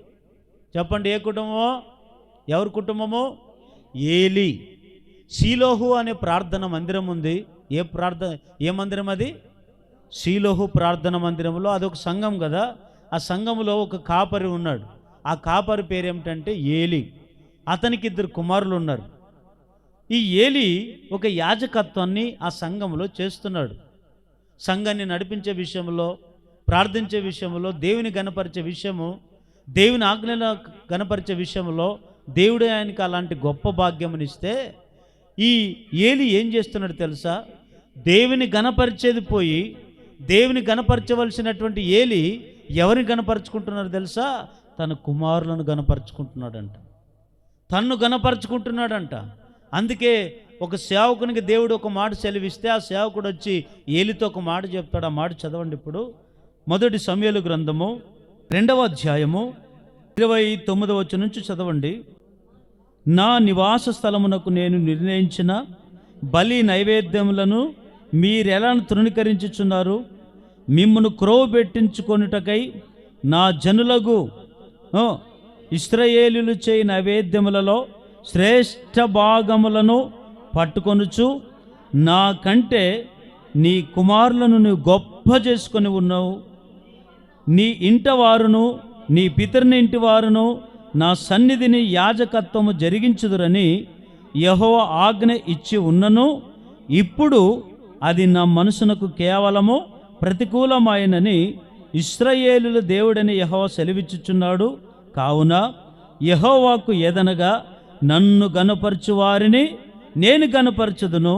A: చెప్పండి? ఏ కుటుంబమో? ఎవరి కుటుంబమో? ఏలీ. షీలోహు అనే ప్రార్థన మందిరం ఉంది. ఏ మందిరం అది? షీలోహు ప్రార్థన మందిరంలో అదొక సంఘం కదా. ఆ సంఘంలో ఒక కాపరి ఉన్నాడు. ఆ కాపరి పేరు ఏమిటంటే ఏలి. అతనికి 2 కుమారులు ఉన్నారు. ఈ ఏలి ఒక యాజకత్వాన్ని ఆ సంఘంలో చేస్తున్నాడు. సంఘాన్ని నడిపించే విషయంలో, ప్రార్థించే విషయంలో, దేవుని గణపరిచే విషయము, దేవుని ఆజ్ఞలను గణపరిచే విషయంలో దేవుడు ఆయనకి అలాంటి గొప్ప భాగ్యమునిస్తే ఈ ఏలి ఏం చేస్తున్నాడు తెలుసా? దేవుని గణపరిచేది పోయి దేవుని గణపరచవలసినటువంటి ఏలి ఎవరిని గణపరుచుకుంటున్నారు తెలుసా? తన కుమారులను గణపరుచుకుంటున్నాడంట, తన్ను గణపరుచుకుంటున్నాడంట. అందుకే ఒక సేవకునికి దేవుడు ఒక మాట సెలవిస్తే ఆ సేవకుడు వచ్చి ఏలితో ఒక మాట చెప్తాడు. ఆ మాట చదవండి ఇప్పుడు. 1 సమూయేలు గ్రంథము 2వ అధ్యాయము 29వ వచనం నుంచి చదవండి. నా నివాస స్థలమునకు నేను నిర్ణయించిన బలి నైవేద్యములను మీరెలా తృణీకరించుచున్నారు? మిమ్మును క్రోవబెట్టించుకొనుటకై నా జనులకు ఇశ్రాయేలీయులు చేయి నైవేద్యములలో శ్రేష్ఠ భాగములను పట్టుకొనుచు నా కంటే నీ కుమారులను నువ్వు గొప్ప చేసుకొని ఉన్నావు. నీ ఇంట వారును నీ పితరుని ఇంటి వారును నా సన్నిధిని యాజకత్వము జరిగించుదురని యెహోవా ఆజ్ఞ ఇచ్చి ఉన్నను, ఇప్పుడు అది నా మనసునకు కేవలము ప్రతికూలమైనని ఇశ్రాయేలుల దేవుడని యెహోవా సెలవిచ్చుచున్నాడు. కావున యెహోవాకు ఏదనగా నన్ను గనపరచు వారిని నేను గనపరచుదును,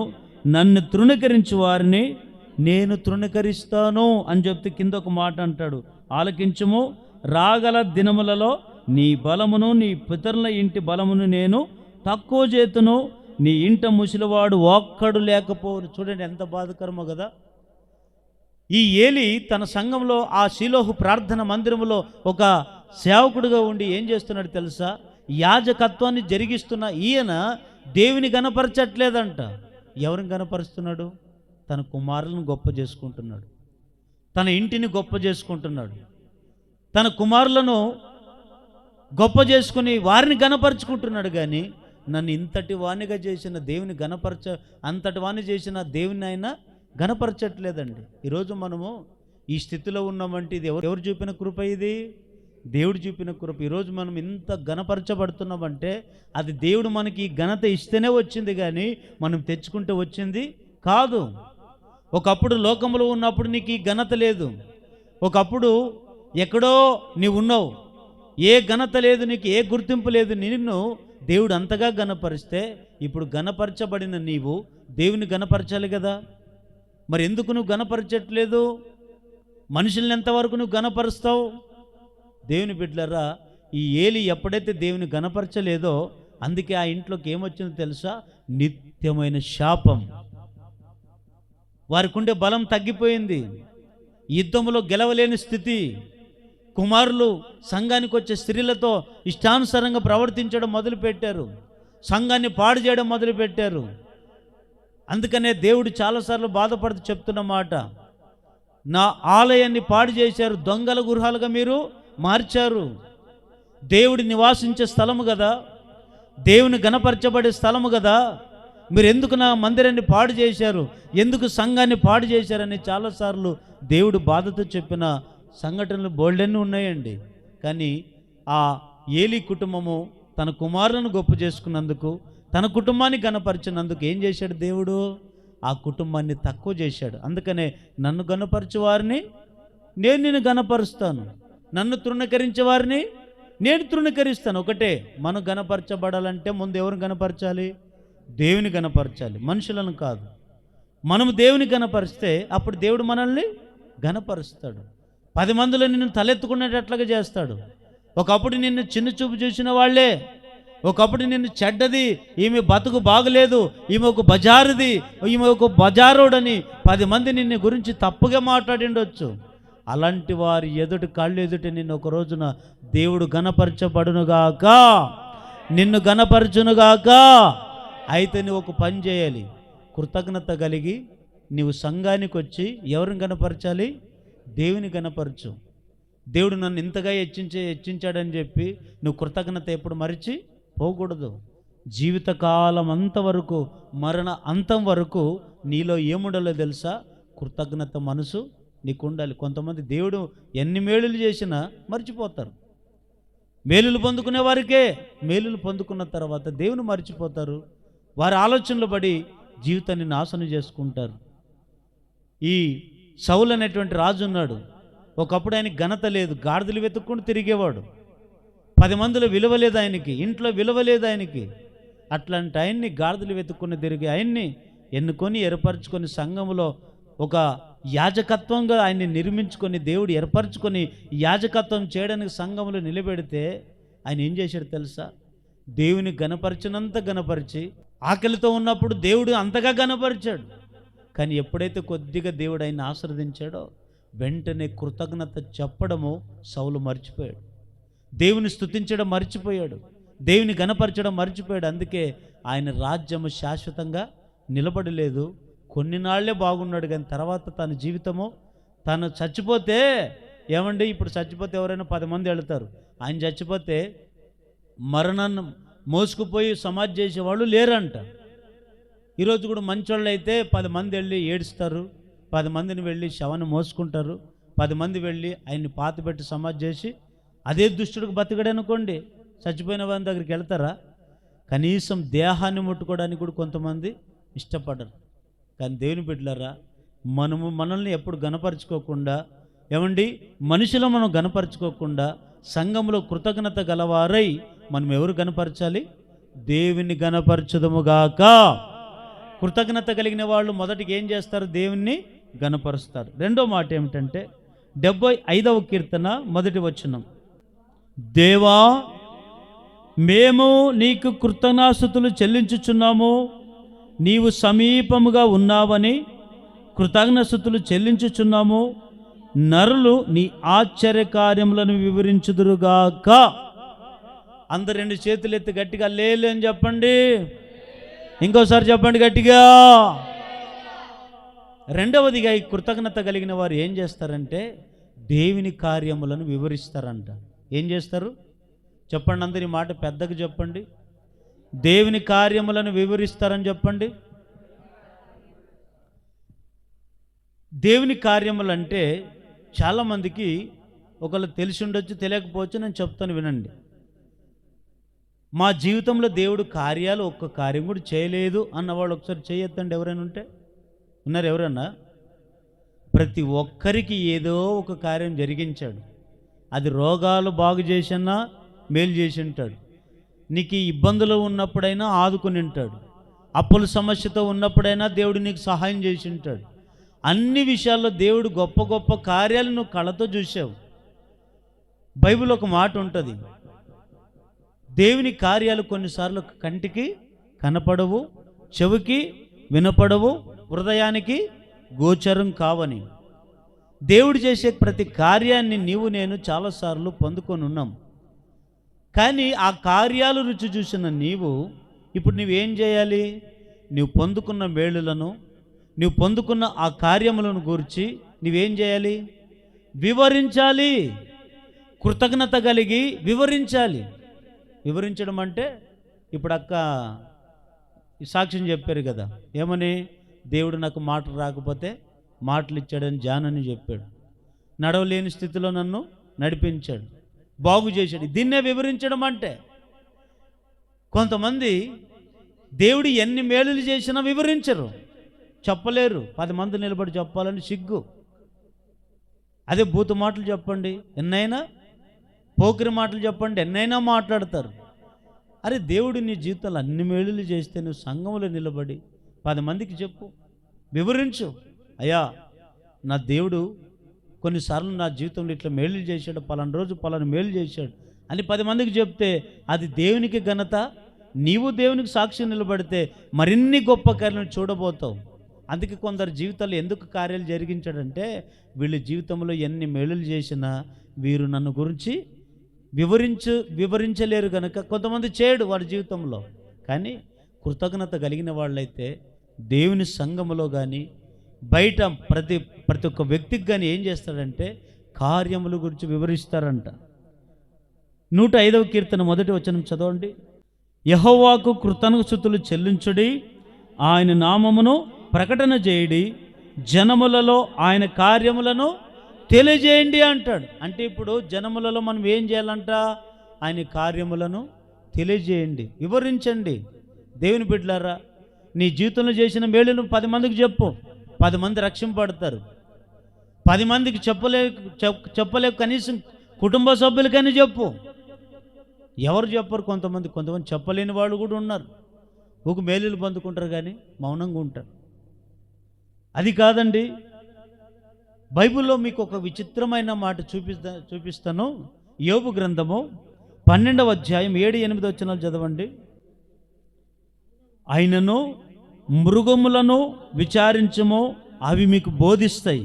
A: నన్ను తృణీకరించు వారిని నేను తృణీకరిస్తాను అని చెప్తే కింద ఒక మాట అంటాడు, ఆలకించుము. రాగల దినములలో నీ బలమును నీ పితరుల ఇంటి బలమును నేను తక్కువ చేతును, నీ ఇంట ముసలివాడు ఒక్కడు లేకపోను. చూడండి ఎంత బాధకరమో కదా. ఈ ఏలి తన సంఘంలో ఆ షీలోహు ప్రార్థన మందిరంలో ఒక సేవకుడిగా ఉండి ఏం చేస్తున్నాడు తెలుసా? యాజకత్వాన్ని జరిగిస్తున్న ఈయన దేవుని గణపరచట్లేదంట. ఎవరిని గణపరుస్తున్నాడు? తన కుమారులను గొప్ప చేసుకుంటున్నాడు, తన ఇంటిని గొప్ప చేసుకుంటున్నాడు, తన కుమారులను గొప్ప చేసుకుని వారిని గణపరుచుకుంటున్నాడు. కానీ నన్ను ఇంతటి వాణిగా చేసిన దేవుని అంతటి వాణి చేసిన దేవుని ఆయన గణపరచట్లేదండి. ఈరోజు మనము ఈ స్థితిలో ఉన్నామంటే ఇది ఎవరు చూపిన కృప? ఇది దేవుడు చూపిన కృప. ఈరోజు మనం ఇంత గణపరచబడుతున్నామంటే అది దేవుడు మనకి ఘనత ఇస్తేనే వచ్చింది, కానీ మనం తెచ్చుకుంటే వచ్చింది కాదు. ఒకప్పుడు లోకంలో ఉన్నప్పుడు నీకు ఈ ఘనత లేదు, ఒకప్పుడు ఎక్కడో నీవు ఉన్నావు, ఏ ఘనత లేదు, నీకు ఏ గుర్తింపు లేదు. నిన్ను దేవుడు అంతగా గణపరిస్తే ఇప్పుడు గణపరచబడిన నీవు దేవుని గణపరచాలి కదా. మరి ఎందుకు నువ్వు గణపరచట్లేదు? మనుషుల్ని ఎంతవరకు నువ్వు గణపరుస్తావు? దేవుని బిడ్డలారా, ఈ ఏలి ఎప్పుడైతే దేవుని గణపరచలేదో అందుకే ఆ ఇంట్లోకి ఏమొచ్చిందో తెలుసా? నిత్యమైన శాపం. వారికి ఉండే బలం తగ్గిపోయింది, యుద్ధంలో గెలవలేని స్థితి. కుమారులు సంఘానికి వచ్చే స్త్రీలతో ఇష్టానుసారంగా ప్రవర్తించడం మొదలుపెట్టారు, సంఘాన్ని పాడు చేయడం మొదలుపెట్టారు. అందుకనే దేవుడు చాలాసార్లు బాధపడుతూ చెప్తున్న మాట, నా ఆలయాన్ని పాడు చేశారు, దొంగల గృహాలుగా మీరు మార్చారు. దేవుడి నివాసించే స్థలము కదా, దేవుని గణపరచబడే స్థలము కదా, మీరు ఎందుకు నా మందిరాన్ని పాడు చేశారు, ఎందుకు సంఘాన్ని పాడు చేశారని చాలాసార్లు దేవుడు బాధతో చెప్పిన సంఘటనలు బోల్డెన్ని ఉన్నాయండి. కానీ ఆ ఏలి కుటుంబము తన కుమారులను గొప్ప చేసుకున్నందుకు, తన కుటుంబాన్ని గణపరిచినందుకు ఏం చేశాడు దేవుడు? ఆ కుటుంబాన్ని తక్కువ చేశాడు. అందుకనే నన్ను గణపరచు వారిని నేను నిన్ను గణపరుస్తాను, నన్ను తృణీకరించే వారిని నేను తృణీకరిస్తాను. ఒకటే, మనం గణపరచబడాలంటే ముందు ఎవరిని గణపరచాలి? దేవుని గణపరచాలి, మనుషులను కాదు. మనము దేవుని గణపరిస్తే అప్పుడు దేవుడు మనల్ని గణపరుస్తాడు. 10 మందిలో నిన్ను తలెత్తుకునేటట్లుగా చేస్తాడు. ఒకప్పుడు నిన్ను చిన్న చూపు చూసిన వాళ్ళే, ఒకప్పుడు నిన్ను చెడ్డది, ఈమె బతుకు బాగలేదు, ఈమె ఒక బజారుది, ఈమె ఒక బజారోడని 10 మంది నిన్ను గురించి తప్పుగా మాట్లాడిండొచ్చు. అలాంటి వారి ఎదుటి కళ్ళు ఎదుటి నిన్ను ఒక రోజున దేవుడు గణపరచబడునుగాక, నిన్ను గణపరచునుగాక. అయితే నువ్వు ఒక పని చేయాలి, కృతజ్ఞత కలిగి నీవు సంఘానికి వచ్చి ఎవరిని గణపరచాలి? దేవుని గణపరచు. దేవుడు నన్ను ఇంతగా హెచ్చించాడని చెప్పి నువ్వు కృతజ్ఞత ఎప్పుడు మరిచి పోకూడదు. జీవితకాలం అంతవరకు, మరణ అంతం వరకు నీలో ఏముండాలో తెలుసా? కృతజ్ఞత మనసు నీకు ఉండాలి. కొంతమంది దేవుడు ఎన్ని మేలులు చేసినా మర్చిపోతారు. మేలులు పొందుకునే వారికే, మేలులు పొందుకున్న తర్వాత దేవుని మర్చిపోతారు. వారి ఆలోచనలు పడి జీవితాన్ని నాశనం చేసుకుంటారు. ఈ సౌలు అనేటువంటి రాజు ఉన్నాడు. ఒకప్పుడు ఆయనకి ఘనత లేదు, గాడిదలు వెతుక్కుంటూ తిరిగేవాడు. 10 మందిలో విలువ లేదు ఆయనకి, ఇంట్లో విలువ లేదు ఆయనకి. అట్లాంటి ఆయన్ని గాడిదలు వెతుక్కుని తిరిగి ఆయన్ని ఎన్నుకొని ఏర్పరచుకొని సంఘంలో ఒక యాజకత్వంగా ఆయన్ని నిర్మించుకొని దేవుడు ఏర్పరచుకొని యాజకత్వం చేయడానికి సంఘంలో నిలబెడితే ఆయన ఏం చేశాడు తెలుసా? దేవుని గణపరిచినంత గణపరిచి, ఆకలితో ఉన్నప్పుడు దేవుడు అంతగా గణపరిచాడు. కానీ ఎప్పుడైతే కొద్దిగా దేవుడు ఆయన్ని ఆశీర్వదించాడో వెంటనే కృతజ్ఞత చెప్పడము సౌలు మర్చిపోయాడు. దేవుని స్తుతించడం మర్చిపోయాడు, దేవుని గణపరచడం మర్చిపోయాడు. అందుకే ఆయన రాజ్యము శాశ్వతంగా నిలబడలేదు. కొన్ని నాళ్లే బాగున్నాడు, కానీ తర్వాత తన జీవితము, తను చచ్చిపోతే ఏమండి, ఇప్పుడు చచ్చిపోతే ఎవరైనా 10 మంది వెళతారు. ఆయన చచ్చిపోతే మరణాన్ని మోసుకుపోయి సమాధి చేసేవాళ్ళు లేరంట. ఈరోజు కూడా మంచోళ్ళు అయితే 10 మంది వెళ్ళి ఏడుస్తారు, 10 మందిని వెళ్ళి శవాన్ని మోసుకుంటారు, 10 మంది వెళ్ళి ఆయన్ని పాతిపెట్టి సమాధి చేసి, అదే దుష్టుడికి బతికడనుకోండి, చచ్చిపోయిన వారి దగ్గరికి వెళ్తారా? కనీసం దేహాన్ని ముట్టుకోవడానికి కూడా కొంతమంది ఇష్టపడరు. కానీ దేవుని బిడ్డలారా, మనల్ని ఎప్పుడు గణపరచుకోకుండా, ఏమండి, మనుషులు మనం గణపరచుకోకుండా సంఘంలో కృతజ్ఞత గలవారై మనం ఎవరు గణపరచాలి? దేవుని గణపరచుదముగాక. కృతజ్ఞత కలిగిన వాళ్ళు మొదటికి ఏం చేస్తారు? దేవుణ్ణి గణపరుస్తారు. రెండో మాట ఏమిటంటే 75వ కీర్తన మొదటి వచనం, దేవా మేము నీకు కృతజ్ఞాస్తుతులు చెల్లించుచున్నాము, నీవు సమీపముగా ఉన్నావని కృతజ్ఞాస్తుతులు చెల్లించుచున్నాము, నరులు నీ ఆశ్చర్య కార్యములను వివరించుదురుగాక. అందరు 2 చేతులు ఎత్తి గట్టిగా లేలు అని చెప్పండి. ఇంకోసారి చెప్పండి గట్టిగా. రెండవదిగా ఈ కృతజ్ఞత కలిగిన వారు ఏం చేస్తారంటే దేవుని కార్యములను వివరిస్తారంట. ఏం చేస్తారు చెప్పండి, అందరి మాట పెద్దగా చెప్పండి. దేవుని కార్యములను వివరిస్తారని చెప్పండి. దేవుని కార్యములు అంటే చాలామందికి ఒకళ్ళు తెలిసి ఉండొచ్చు, తెలియకపోవచ్చు. నేను చెప్తాను వినండి. మా జీవితంలో దేవుడు కార్యాలు ఒక్క కార్యం కూడా చేయలేదు అన్నవాళ్ళు ఒకసారి చేయొద్దండి. ఎవరైనా ఉంటే ఉన్నారు? ఎవరన్నా? ప్రతి ఒక్కరికి ఏదో ఒక కార్యం జరిగించాడు. అది రోగాలు బాగు చేసినా మేలు చేసి ఉంటాడు, నీకు ఈ ఇబ్బందులు ఉన్నప్పుడైనా ఆదుకుని ఉంటాడు, అప్పుల సమస్యతో ఉన్నప్పుడైనా దేవుడు నీకు సహాయం చేసి ఉంటాడు. అన్ని విషయాల్లో దేవుడు గొప్ప గొప్ప కార్యాలు నువ్వు కళ్ళతో చూసావు. బైబిల్ ఒక మాట ఉంటుంది, దేవుని కార్యాలు కొన్నిసార్లు కంటికి కనపడవు, చెవికి వినపడవు, హృదయానికి గోచరం కావని. దేవుడు చేసే ప్రతి కార్యాన్ని నీవు నేను చాలాసార్లు పొందుకొని ఉన్నాం. కానీ ఆ కార్యాలు రుచి చూసిన నీవు ఇప్పుడు నువ్వేం చేయాలి? నువ్వు పొందుకున్న మేలులను, నువ్వు పొందుకున్న ఆ కార్యములను గురించి నువ్వేం చేయాలి? వివరించాలి. కృతజ్ఞత కలిగి వివరించాలి. వివరించడం అంటే ఇప్పుడు అక్క సాక్ష్యం చెప్పారు కదా, ఏమని? దేవుడు నాకు మాటలు రాకపోతే మాటలు ఇచ్చాడని జానని చెప్పాడు. నడవలేని స్థితిలో నన్ను నడిపించాడు, బాగు చేశాడు. దీన్నే వివరించడం అంటే. కొంతమంది దేవుడు ఎన్ని మేలులు చేసినా వివరించరు, చెప్పలేరు. 10 మంది నిలబడి చెప్పాలని సిగ్గు. అదే బూతు మాటలు చెప్పండి, ఎన్నైనా పోకిరి మాటలు చెప్పండి, ఎన్నైనా మాట్లాడతారు. అరే దేవుడు నీ జీవితంలో అన్ని మేలులు చేస్తే నువ్వు సంఘంలో నిలబడి 10 మందికి చెప్పు, వివరించు. అయ్యా నా దేవుడు కొన్నిసార్లు నా జీవితంలో ఇట్లా మేలు చేశాడు, పలానా రోజు పలానా మేలు చేశాడు అని 10 మందికి చెప్తే అది దేవునికి ఘనత. నీవు దేవునికి సాక్షి నిలబడితే మరిన్ని గొప్ప కార్యాలను చూడబోతావు. అందుకే కొందరు జీవితాలు ఎందుకు కార్యాలు జరిగించాడంటే వీళ్ళ జీవితంలో ఎన్ని మేలులు చేసినా వీరు నన్ను గురించి వివరించలేరు కనుక కొంతమంది చేయడు వాడి జీవితంలో. కానీ కృతజ్ఞత కలిగిన వాళ్ళైతే దేవుని సంఘములో కానీ బయట ప్రతి ఒక్క వ్యక్తికి కానీ ఏం చేస్తాడంటే కార్యముల గురించి వివరిస్తారంట. 105వ కీర్తన మొదటి వచనం చదవండి. యెహోవాకు కృతజ్ఞతలు చెల్లించుడి, ఆయన నామమును ప్రకటన చేయుడి, జనములలో ఆయన కార్యములను తెలియజేయండి అంటాడు. అంటే ఇప్పుడు జనములలో మనం ఏం చేయాలంట? ఆయన కార్యములను తెలియజేయండి, వివరించండి. దేవుని బిడ్డలారా, నీ జీవితంలో చేసిన మేలును 10 మందికి చెప్పు. 10 మంది రక్షింపబడతారు. 10 మందికి చెప్పలేక కనీసం కుటుంబ సభ్యులకని చెప్పు. ఎవరు చెప్పరు? కొంతమంది చెప్పలేని వాళ్ళు కూడా ఉన్నారు. ఒక మేలులు పొందుకుంటారు కానీ మౌనంగా ఉంటారు. అది కాదండి. బైబిల్లో మీకు ఒక విచిత్రమైన మాట చూపిస్తాను. యోబు గ్రంథము 12వ అధ్యాయం 7-8 వచనాలు చదవండి. ఆయనను మృగములను విచారించుము, అవి మీకు బోధిస్తాయి.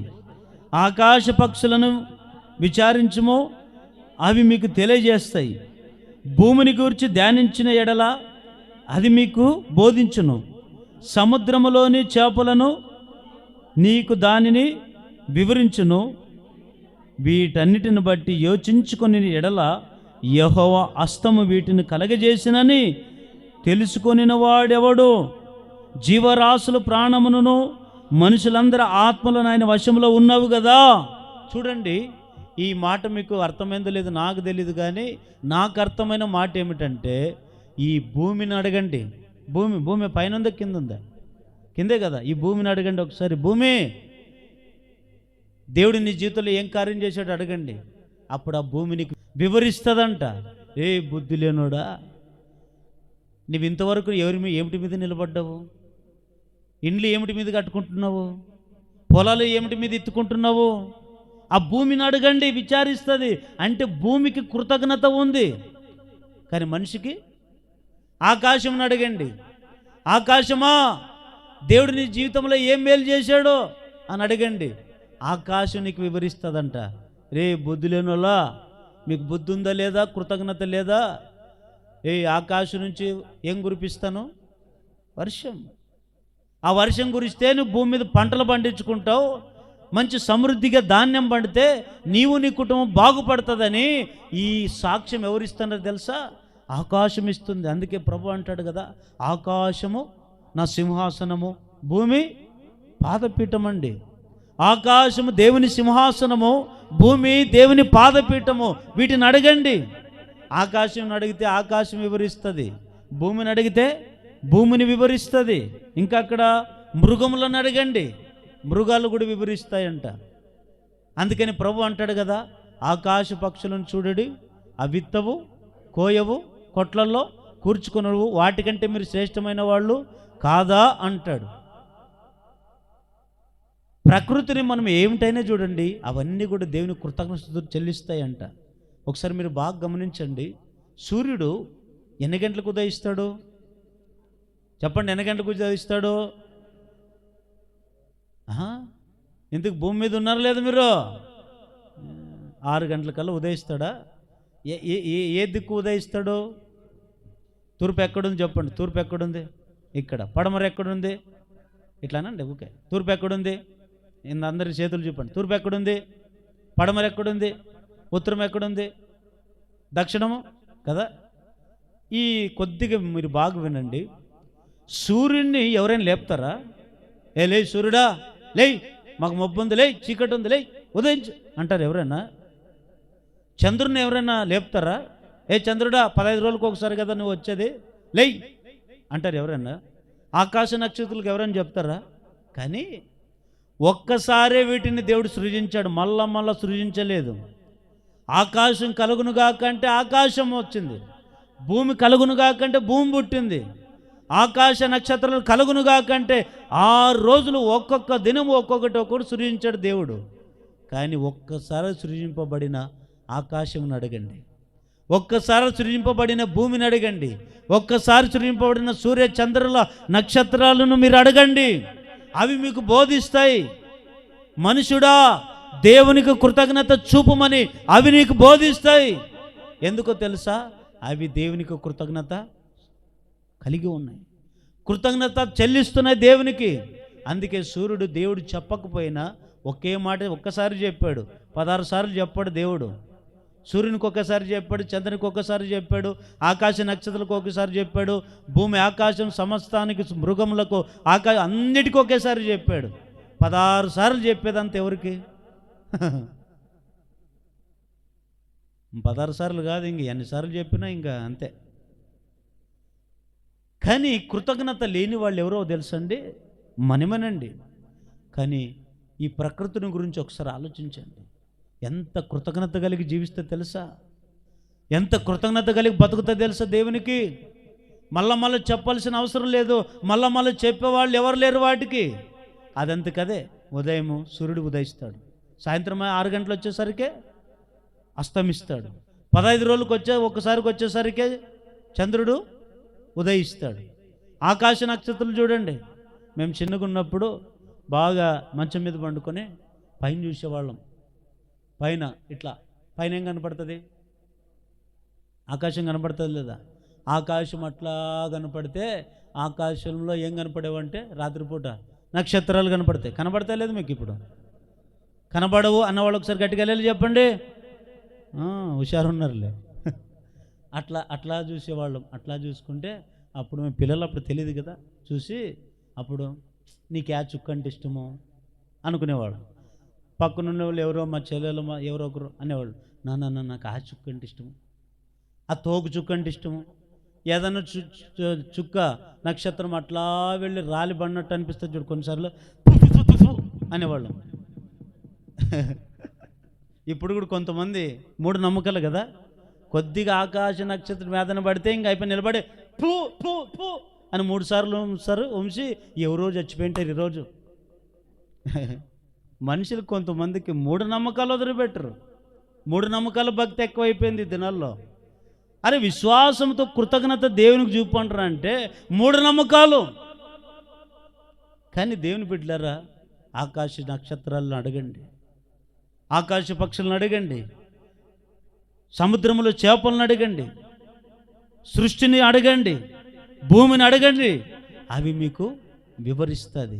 A: ఆకాశ పక్షులను విచారించుము, అవి మీకు తెలియజేస్తాయి. భూమిని గురించి ధ్యానించిన ఎడల అది మీకు బోధించును. సముద్రములోని చేపలను నీకు దానిని వివరించును. వీటన్నిటిని బట్టి యోచించుకొని ఎడల యెహోవా హస్తము వీటిని కలగజేసినని తెలుసుకొనిన వాడెవడు? జీవరాశుల ప్రాణమును మనుషులందరి ఆత్మలను ఆయన వశంలో ఉన్నావు కదా. చూడండి, ఈ మాట మీకు అర్థమైందో లేదో నాకు తెలియదు, కానీ నాకు అర్థమైన మాట ఏమిటంటే, ఈ భూమిని అడగండి. భూమి పైన ఉందా కింద ఉందా? కిందే కదా. ఈ భూమిని అడగండి ఒకసారి. భూమి, దేవుడు నీ జీవితంలో ఏం కార్యం చేశాడు అడగండి. అప్పుడు ఆ భూమి నీకు వివరిస్తుందంట. ఏ బుద్ధి లేనోడా, నువ్వు ఇంతవరకు ఏమిటి మీద నిలబడ్డావు? ఇండ్లు ఏమిటి మీద కట్టుకుంటున్నావు? పొలాలు ఏమిటి మీద ఎత్తుకుంటున్నావు? ఆ భూమిని అడగండి, విచారిస్తుంది. అంటే భూమికి కృతజ్ఞత ఉంది, కానీ మనిషికి. ఆకాశంని అడగండి. ఆకాశమా, దేవుడు నీ జీవితంలో ఏం మేలు చేశాడో అని అడగండి. ఆకాశం నీకు వివరిస్తుందంట. రే బుద్ధి లేనోలా, మీకు బుద్ధి ఉందా లేదా? కృతజ్ఞత లేదా? ఆకాశం నుంచి ఏం కురిపిస్తాను? వర్షం. ఆ వర్షం కురిస్తే నువ్వు భూమి మీద పంటలు పండించుకుంటావు. మంచి సమృద్ధిగా ధాన్యం పండితే నీవు నీ కుటుంబం బాగుపడుతుందని ఈ సాక్ష్యం ఎవరిస్తున్నారో తెలుసా? ఆకాశం ఇస్తుంది. అందుకే ప్రభు అంటాడు కదా, ఆకాశము నా సింహాసనము, భూమి పాదపీఠం అండి. ఆకాశము దేవుని సింహాసనము, భూమి దేవుని పాదపీఠము. వీటిని అడగండి. ఆకాశం అడిగితే ఆకాశం వివరిస్తుంది, భూమిని అడిగితే భూమిని వివరిస్తుంది. ఇంకా అక్కడ మృగములను అడగండి, మృగాలు కూడా వివరిస్తాయంట. అందుకని ప్రభు అంటాడు కదా, ఆకాశ పక్షులను చూడడి, అవిత్తవు, కోయవు, కొట్లల్లో కూర్చుకునవు, వాటికంటే మీరు శ్రేష్టమైన వాళ్ళు కాదా అంటాడు. ప్రకృతిని మనం ఏమిటైనా చూడండి, అవన్నీ కూడా దేవుని కృతజ్ఞతలు చెల్లిస్తాయంట. ఒకసారి మీరు బాగా గమనించండి. సూర్యుడు ఎన్ని గంటలకు ఉదయిస్తాడు చెప్పండి? ఎన్ని గంటలకు ఉదయిస్తాడు? ఎందుకు భూమి మీద ఉన్నారు లేదా మీరు? 6 గంటలకల్లా ఉదయిస్తాడా? ఏ దిక్కు ఉదయిస్తాడు? తూర్పు ఎక్కడుంది చెప్పండి? తూర్పు ఎక్కడుంది? ఇక్కడ. పడమర ఎక్కడుంది? ఇట్లానండి. ఓకే, తూర్పు ఎక్కడుంది? అందరి చేతులు చెప్పండి. తూర్పు ఎక్కడుంది? పడమర ఎక్కడుంది? ఉత్తరం ఎక్కడుంది? దక్షిణము కదా. ఈ కొద్దిగా మీరు బాగా వినండి. సూర్యుడిని ఎవరైనా లేపుతారా? లే సూర్యుడా, లే, మాకు మబ్బు ఉంది, లే, చీకటి ఉంది, లే, ఉదయించు అంటారు ఎవరైనా? చంద్రుడిని ఎవరైనా లేపుతారా? చంద్రుడా, 15 రోజులకు ఒకసారి కదా నువ్వు వచ్చేది, లే అంటారు ఎవరైనా? ఆకాశ నక్షత్రాలకు ఎవరైనా చెప్తారా? కానీ ఒక్కసారే వీటిని దేవుడు సృజించాడు, మళ్ళా సృజించలేదు. ఆకాశం కలుగునుగా కంటే ఆకాశం వచ్చింది, భూమి కలుగునుగా కంటే భూమి పుట్టింది. ఆకాశ నక్షత్రాలు కలుగునుగా కంటే 6 రోజులు ఒక్కొక్క దినం ఒక్కొక్కటి సృజించాడు దేవుడు. కానీ ఒక్కసారి సృజింపబడిన ఆకాశంను అడగండి, ఒక్కసారి సృజింపబడిన భూమిని అడగండి, ఒక్కసారి సృజింపబడిన సూర్య చంద్రుల నక్షత్రాలను మీరు అడగండి. అవి మీకు బోధిస్తాయి. మనుషుడా, దేవునికి కృతజ్ఞత చూపమని అవి నీకు బోధిస్తాయి. ఎందుకో తెలుసా? అవి దేవునికి కృతజ్ఞత కలిగి ఉన్నాయి, కృతజ్ఞత చెల్లిస్తున్నాయి దేవునికి. అందుకే సూర్యుడు దేవుడు చెప్పకపోయినా ఒకే మాట ఒక్కసారి చెప్పాడు, 16 సార్లు చెప్పాడు దేవుడు. సూర్యునికి ఒకసారి చెప్పాడు, చంద్రునికి ఒకసారి చెప్పాడు, ఆకాశ నక్షత్రాలకు ఒకసారి చెప్పాడు, భూమి ఆకాశం సమస్తానికి మృగములకు అన్నిటికీ ఒకేసారి చెప్పాడు. 16 సార్లు చెప్పేదంత ఎవరికి? 16 సార్లు కాదు, ఇంక ఎన్నిసార్లు చెప్పినా ఇంకా అంతే. కానీ కృతజ్ఞత లేని వాళ్ళు ఎవరో తెలుసండి? మనమేనండి. కానీ ఈ ప్రకృతిని గురించి ఒకసారి ఆలోచించండి. ఎంత కృతజ్ఞత కలిగి జీవిస్తే తెలుసా? ఎంత కృతజ్ఞత కలిగి బతుకుతా తెలుసా దేవునికి? మళ్ళా చెప్పాల్సిన అవసరం లేదు, మళ్ళా చెప్పేవాళ్ళు ఎవరు లేరు వాటికి. అదంతకదే ఉదయం సూర్యుడు ఉదయిస్తాడు, సాయంత్రం 6 గంటలు వచ్చేసరికి అస్తమిస్తాడు, 15 రోజులకు ఒక్కసారికి వచ్చేసరికి చంద్రుడు ఉదయిస్తాడు. ఆకాశ నక్షత్రాలు చూడండి, మేము చిన్నగా ఉన్నప్పుడు బాగా మంచం మీద పండుకొని పైన చూసేవాళ్ళం. పైన ఇట్లా పైన ఏం కనపడుతుంది? ఆకాశం కనపడుతుంది లేదా? ఆకాశం అట్లా కనపడితే ఆకాశంలో ఏం కనపడేవంటే రాత్రిపూట నక్షత్రాలు కనపడతాయి. కనపడతాయి లేదు మీకు? ఇప్పుడు కనపడవు అన్నవాళ్ళు ఒకసారి గట్టిగా వెళ్ళి చెప్పండి. హుషారు ఉన్నారులే. అట్లా చూసేవాళ్ళం. అట్లా చూసుకుంటే అప్పుడు మేము పిల్లలు అప్పుడు తెలియదు కదా, చూసి అప్పుడు నీకు ఆ చుక్క అంటే ఇష్టమో అనుకునేవాడు. పక్కనున్న వాళ్ళు ఎవరో మా చెల్లెలు ఎవరో ఒకరు అనేవాళ్ళు, నాన్న నాకు ఆ చుక్క అంటే ఇష్టము, ఆ తోకు చుక్క అంటే ఇష్టము. ఏదన్నా చుక్క నక్షత్రం అట్లా వెళ్ళి రాలి పడినట్టు అనిపిస్తుంది చూడు కొన్నిసార్లు అనేవాళ్ళం. ఇప్పుడు కూడా కొంతమంది మూడు నమ్మకాలు కదా, కొద్దిగా ఆకాశ నక్షత్రం వేదన పడితే ఇంకా అయిపోయి నిలబడి ఫూ ఫూ ఫూ అని 3 సార్లు వంశీ ఎవరో చచ్చిపోయింటారు ఈరోజు. మనుషులు కొంతమందికి మూఢనమ్మకాలు వదిలిపెట్టరు. మూఢనమ్మకాల భక్తి ఎక్కువైపోయింది ఈ దినాల్లో. అరే విశ్వాసంతో కృతజ్ఞత దేవునికి చూపంటారా అంటే మూఢనమ్మకాలు. కానీ దేవుని బిడ్డలారా, ఆకాశ నక్షత్రాలను అడగండి, ఆకాశ పక్షులను అడగండి, సముద్రంలో చేపలను అడగండి, సృష్టిని అడగండి, భూమిని అడగండి, అవి మీకు వివరిస్తుంది.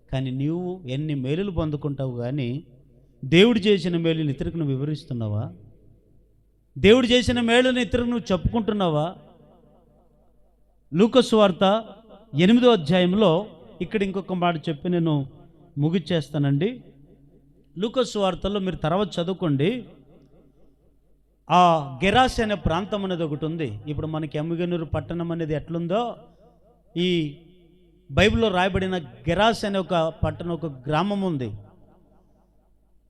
A: కానీ నీవు ఎన్ని మేలులు పొందుకుంటావు, కానీ దేవుడు చేసిన మేలుని ఇతరులకు నువ్వు వివరిస్తున్నావా? దేవుడు చేసిన మేలుని ఇతరులకు నువ్వు చెప్పుకుంటున్నావా? లూకా సువార్త 8వ అధ్యాయంలో ఇక్కడ ఇంకొక మాట చెప్పి నేను ముగిచ్చేస్తానండి. లూకా సువార్తలో మీరు తర్వాత చదువుకోండి. ఆ గెరాస్ అనే ప్రాంతం అనేది ఒకటి ఉంది. ఇప్పుడు మనకి ఎమ్మిగనూరు పట్టణం అనేది ఎట్లుందో, ఈ బైబిల్లో రాయబడిన గెరాస్ అనే ఒక పట్టణం, ఒక గ్రామం ఉంది.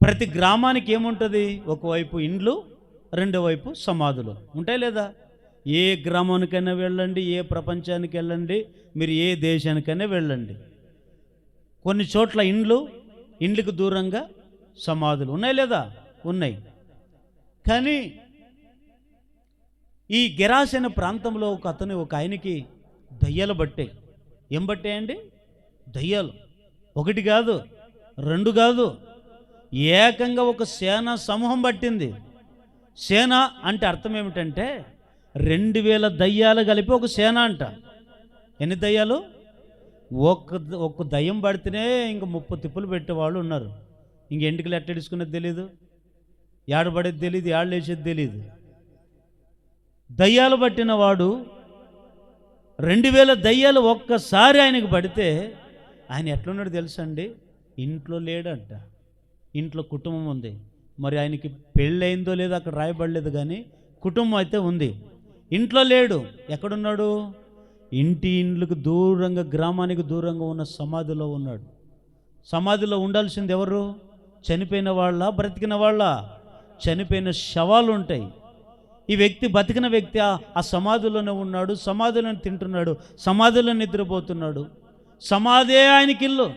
A: ప్రతి గ్రామానికి ఏముంటుంది? ఒకవైపు ఇండ్లు, రెండో వైపు సమాధులు ఉంటాయి లేదా? ఏ గ్రామానికైనా వెళ్ళండి, ఏ ప్రపంచానికి వెళ్ళండి, మీరు ఏ దేశానికైనా వెళ్ళండి, కొన్ని చోట్ల ఇండ్లకు దూరంగా సమాధులు ఉన్నాయి లేదా? ఉన్నాయి. కానీ ఈ గెరాస్ అనే ప్రాంతంలో ఒక ఆయనకి దయ్యాలు పట్టాయి. ఏం పట్టాయండి? దయ్యాలు. 1 కాదు, 2 కాదు, ఏకంగా ఒక సేన సమూహం పట్టింది. సేన అంటే అర్థం ఏమిటంటే 2000 దయ్యాలు కలిపి ఒక సేన అంట. ఎన్ని దయ్యాలు? ఒక్క దయ్యం పడితేనే ఇంక 30 తిప్పులు పెట్టేవాళ్ళు ఉన్నారు. ఇంక ఎంటికలు ఎట్టడిసుకునేది తెలీదు, ఏడబడేది తెలీదు, ఏడలేసేది తెలీదు. దయ్యాలు పట్టిన వాడు 2000 దయ్యాలు ఒక్కసారి ఆయనకు పడితే ఆయన ఎట్లున్నాడు తెలుసండి? ఇంట్లో లేడంట. ఇంట్లో కుటుంబం ఉంది. మరి ఆయనకి పెళ్ళయిందో లేదో అక్కడ రాయబడలేదు, కానీ కుటుంబం అయితే ఉంది. ఇంట్లో లేడు. ఎక్కడున్నాడు? ఇండ్లకు దూరంగా, గ్రామానికి దూరంగా ఉన్న సమాధిలో ఉన్నాడు. సమాధిలో ఉండాల్సింది ఎవరు? చనిపోయిన వాళ్ళ, బ్రతికిన వాళ్ళ? చనిపోయిన శవాలు ఉంటాయి. ఈ వ్యక్తి, బతికిన వ్యక్తి ఆ సమాధిలోనే ఉన్నాడు, సమాధిలోనే తింటున్నాడు, సమాధిలో నిద్రపోతున్నాడు. సమాధే ఆయనకి ఇల్లు.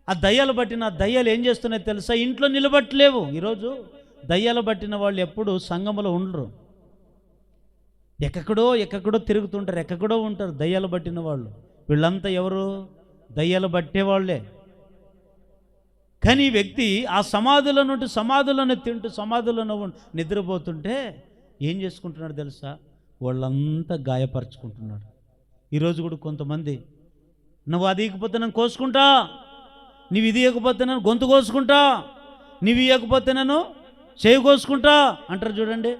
A: ఆ దయ్యాలు పట్టిన దయ్యాలు ఏం చేస్తున్నాయో తెలుసా? ఇంట్లో నిలబట్టలేవు. ఈరోజు దయ్యాలు పట్టిన వాళ్ళు ఎప్పుడు సంఘములో ఉండరు, ఎక్కడో తిరుగుతుంటారు, ఎక్కడో ఉంటారు దయ్యాలు పట్టిన వాళ్ళు. వీళ్ళంతా ఎవరు? దయ్యాలు పట్టేవాళ్లే. కానీ ఈ వ్యక్తి ఆ సమాధిలో నుండి సమాధిలోనే తింటూ, సమాధిలోనే నిద్రపోతుంటే ఏం చేసుకుంటున్నాడు తెలుసా? వాళ్ళంతా గాయపరుచుకుంటున్నాడు. ఈరోజు కూడా కొంతమంది, నువ్వు అది ఇకపోతే నేను కోసుకుంటా, నువ్వు ఇది ఇవ్వకపోతే నేను గొంతు కోసుకుంటా, నువ్వు ఇవ్వకపోతే నేను చేయి కోసుకుంటా అంటారు చూడండి.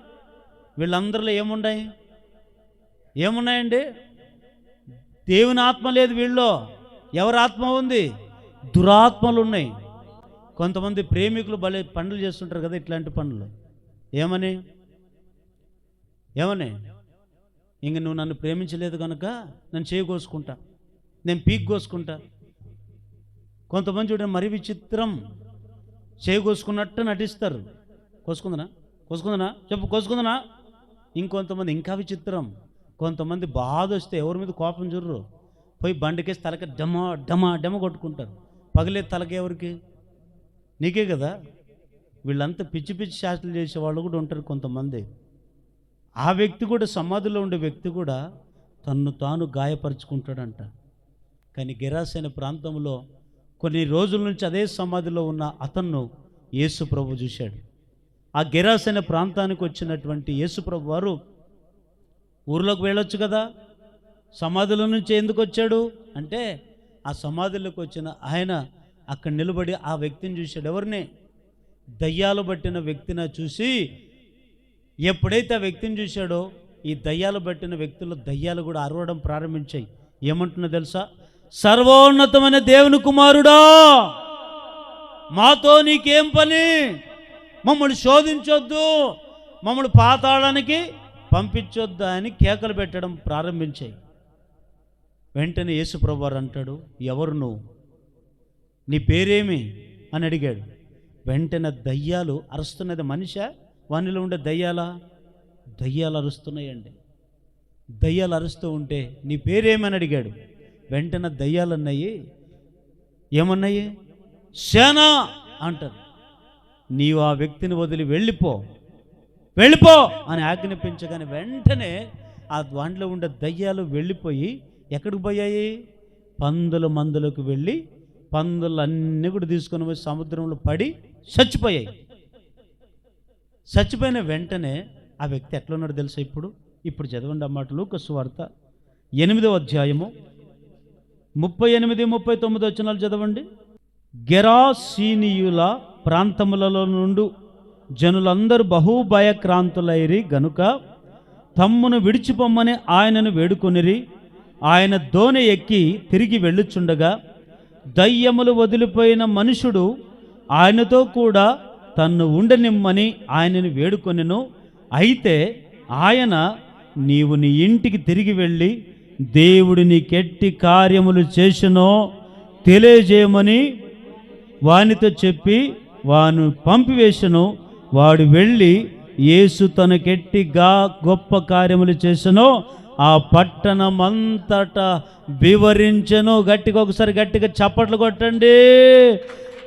A: వీళ్ళందరిలో ఏమున్నాయండి? దేవుని ఆత్మ లేదు వీళ్ళలో. ఎవరి ఆత్మ ఉంది? దురాత్మలు ఉన్నాయి. కొంతమంది ప్రేమికులు భలే పనులు చేస్తుంటారు కదా, ఇట్లాంటి పనులు. ఏమని ఇంక నువ్వు నన్ను ప్రేమించలేదు కనుక నేను చేయి కోసుకుంటా, నేను పీక్ కోసుకుంటా. కొంతమంది చూడండి మరీ విచిత్రం, చేయి కోసుకున్నట్టు నటిస్తారు. కోసుకుందనా చెప్పు, కోసుకుందనా. ఇంకొంతమంది ఇంకా విచిత్రం, కొంతమంది బాధ వస్తే ఎవరి మీద కోపం చూడరు, పోయి బండికేసి తలకి డమ కొట్టుకుంటారు. పగిలే తలకి ఎవరికి? నీకే కదా. వీళ్ళంతా పిచ్చి శాస్త్రాలు చేసేవాళ్ళు కూడా ఉంటారు కొంతమంది. ఆ వ్యక్తి కూడా, సమాధిలో ఉండే వ్యక్తి కూడా తన్ను తాను గాయపరుచుకుంటాడంట. కానీ గెరాసైన ప్రాంతంలో కొన్ని రోజుల నుంచి అదే సమాధిలో ఉన్న అతన్ను యేసు ప్రభు చూశాడు. ఆ గెరాసైన ప్రాంతానికి వచ్చినటువంటి యేసు ప్రభు వారు ఊర్లోకి వెళ్ళొచ్చు కదా, సమాధిలో నుంచి ఎందుకు వచ్చాడు అంటే, ఆ సమాధిలోకి వచ్చిన ఆయన అక్కడ నిలబడి ఆ వ్యక్తిని చూశాడు. ఎవరిని? దయ్యాలు పట్టిన వ్యక్తిని చూసి, ఎప్పుడైతే ఆ వ్యక్తిని చూశాడో ఈ దయ్యాలు పట్టిన వ్యక్తులు దయ్యాలు కూడా అరవడం ప్రారంభించాయి. ఏమంటున్నా తెలుసా? సర్వోన్నతమైన దేవుని కుమారుడా, మాతో నీకేం పని? మమ్మల్ని శోధించొద్దు, మమ్మల్ని పాతాళానికి పంపించొద్దు అని కేకలు పెట్టడం ప్రారంభించాయి. వెంటనే యేసు ప్రభువు వారు అంటాడు, ఎవరు నువ్వు? నీ పేరేమి అని అడిగాడు. వెంటనే దయ్యాలు అరుస్తున్నది. మనిషా? వానిలో ఉండే దయ్యాలు అరుస్తున్నాయండి. దయ్యాలు అరుస్తూ ఉంటే నీ పేరేమని అడిగాడు. వెంటనే దయ్యాలు ఏమన్నాయి? సేన అంటారు. నీవు ఆ వ్యక్తిని వదిలి వెళ్ళిపో అని ఆజ్ఞాపించగానే వెంటనే ఆ దాంట్లో ఉండే దయ్యాలు వెళ్ళిపోయి ఎక్కడికి పోయాయి? పందుల మందులకు వెళ్ళి పందులన్నీ కూడా తీసుకొని పోయి సముద్రంలో పడి చచ్చిపోయాయి. చచ్చిపోయిన వెంటనే ఆ వ్యక్తి ఎట్లున్నాడు తెలుసా? ఇప్పుడు చదవండి ఆ మాట. లూకా సువార్త 8వ అధ్యాయము 38, 39 వచనాలు చదవండి. గెరాసీనీయుల ప్రాంతములలో నుండి జనులందరూ బహుభయక్రాంతులైరి గనుక తమ్మును విడిచిపోమ్మని ఆయనను వేడుకొనిరి. ఆయన దోణి ఎక్కి తిరిగి వెళ్ళుచుండగా దయ్యములు వదిలిపోయిన మనుషుడు ఆయనతో కూడా తన్ను ఉండనిమ్మని ఆయనను వేడుకొనెను. అయితే ఆయన, నీవు నీ ఇంటికి తిరిగి వెళ్ళి దేవుడు నీకెట్టి కార్యములు చేసినో తెలియజేయమని వానితో చెప్పి వాను పంపివేశను. వాడు వెళ్ళి యేసు తనకెట్టిగా గొప్ప కార్యములు చేసెనో ఆ పట్టణమంతటా వివరించెను. ఒకసారి గట్టిగా చప్పట్లు కొట్టండి.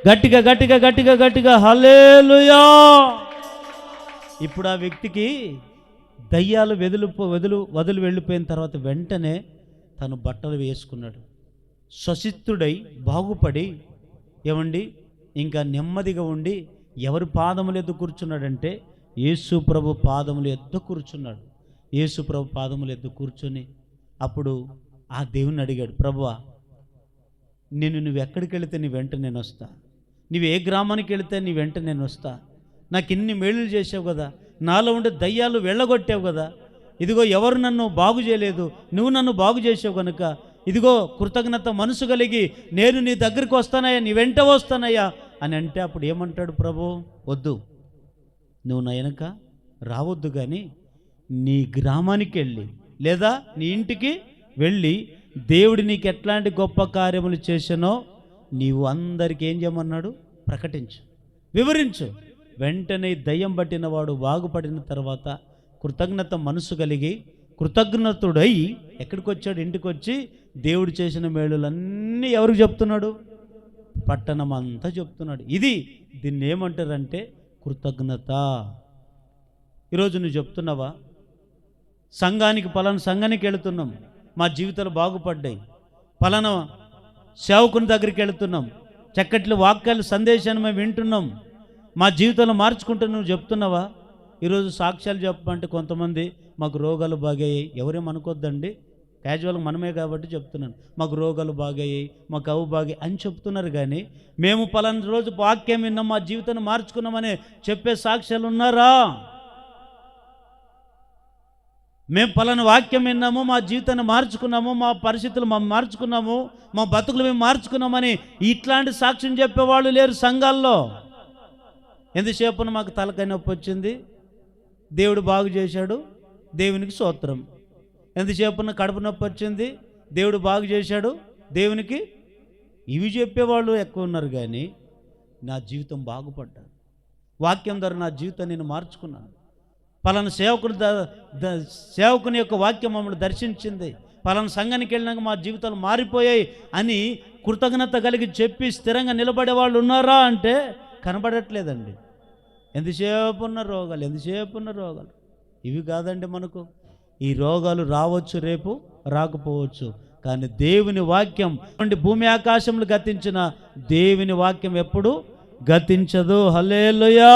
A: గట్టిగా హల్లెలూయా. ఇప్పుడు ఆ వ్యక్తికి దయ్యాలు వదిలి వెళ్ళిపోయిన తర్వాత వెంటనే తను బట్టలు వేసుకున్నాడు. స్వసిత్తుడై బాగుపడి ఏమండి ఇంకా నెమ్మదిగా ఉండి ఎవరి పాదములు ఎద్దు కూర్చున్నాడంటే యేసు ప్రభు పాదములు ఎద్దు కూర్చున్నాడు. యేసు ప్రభు పాదములు ఎద్దు కూర్చొని అప్పుడు ఆ దేవుని అడిగాడు, ప్రభువా, నువ్వు ఎక్కడికి వెళితే నీ వెంట నేను వస్తా, నువ్వు ఏ గ్రామానికి వెళితే నీ వెంట నేను వస్తా, నాకు ఇన్ని మేలులు చేసావు కదా, నాలో ఉండే దయ్యాలు వెళ్ళగొట్టావు కదా, ఇదిగో ఎవరు నన్ను బాగు చేయలేదు, నువ్వు నన్ను బాగు చేసావు కనుక ఇదిగో కృతజ్ఞత మనసు కలిగి నేను నీ దగ్గరికి వస్తానయ్యా, నీ వెంట వస్తానయ్యా అని అంటే అప్పుడు ఏమంటాడు ప్రభు? వద్దు, నువ్వు నా వెనక రావద్దు, కానీ నీ గ్రామానికి వెళ్ళి లేదా నీ ఇంటికి వెళ్ళి దేవుడు నీకు ఎట్లాంటి గొప్ప కార్యములు చేశానో నీవు అందరికీ ఏం చేయమన్నాడు? ప్రకటించు, వివరించు. వెంటనే దయ్యం పట్టిన వాడు బాగుపడిన తర్వాత కృతజ్ఞత మనసు కలిగి కృతజ్ఞతుడై ఎక్కడికి వచ్చాడు? ఇంటికి వచ్చి దేవుడు చేసిన మేలులన్నీ ఎవరికి చెప్తున్నాడు? పట్టణం అంతా చెప్తున్నాడు. దీన్ని ఏమంటారంటే కృతజ్ఞత. ఈరోజు నువ్వు చెప్తున్నావా? పలానా సంఘానికి వెళుతున్నాం, మా జీవితాలు బాగుపడ్డాయి, పలానా సేవకుని దగ్గరికి వెళుతున్నాం, చక్కటి వాక్యాలు సందేశాన్ని మేము వింటున్నాం, మా జీవితాలు మార్చుకుంటూ నువ్వు చెప్తున్నావా? ఈరోజు సాక్ష్యాలు చెప్పమంటే కొంతమంది మాకు రోగాలు బాగాయి, ఎవరేమనుకోద్దండి, క్యాజువల్గా మనమే కాబట్టి చెప్తున్నాను. మాకు రోగాలు బాగయ్యాయి, మాకు అవు బాగాయి అని చెప్తున్నారు. కానీ మేము పలానా రోజు వాక్యం విన్నాం, మా జీవితాన్ని మార్చుకున్నామని చెప్పే సాక్ష్యాలు ఉన్నారా? మేము పలానా వాక్యం విన్నాము, మా జీవితాన్ని మార్చుకున్నాము, మా పరిస్థితులు మేము మార్చుకున్నాము, మా బతుకులు మేము మార్చుకున్నామని ఇట్లాంటి సాక్ష్యం చెప్పేవాళ్ళు లేరు సంఘాల్లో. ఎంతసేపున మాకు తలకాయ నొప్పి వచ్చింది, దేవుడు బాగు చేశాడు, దేవునికి స్తోత్రం. ఎంతసేపున కడుపు నొప్పి వచ్చింది, దేవుడు బాగు చేశాడు, దేవునికి. ఇవి చెప్పేవాళ్ళు ఎక్కువ ఉన్నారు. కానీ నా జీవితం బాగుపడ్డాను, వాక్యం ద్వారా నా జీవితాన్ని నేను మార్చుకున్నాను, పలానా సేవకుని యొక్క వాక్యం మమ్మల్ని దర్శించింది, పలానా సంఘానికి వెళ్ళినాక మా జీవితాలు మారిపోయాయి అని కృతజ్ఞత కలిగి చెప్పి స్థిరంగా నిలబడే వాళ్ళు ఉన్నారా అంటే కనబడట్లేదండి. ఎంతసేపు ఉన్న రోగాలు. ఇవి కాదండి మనకు. ఈ రోగాలు రావచ్చు, రేపు రాకపోవచ్చు. కానీ దేవుని వాక్యం నుండి భూమి ఆకాశములు గతించిన దేవుని వాక్యం ఎప్పుడు గతించదు. హల్లెలూయా.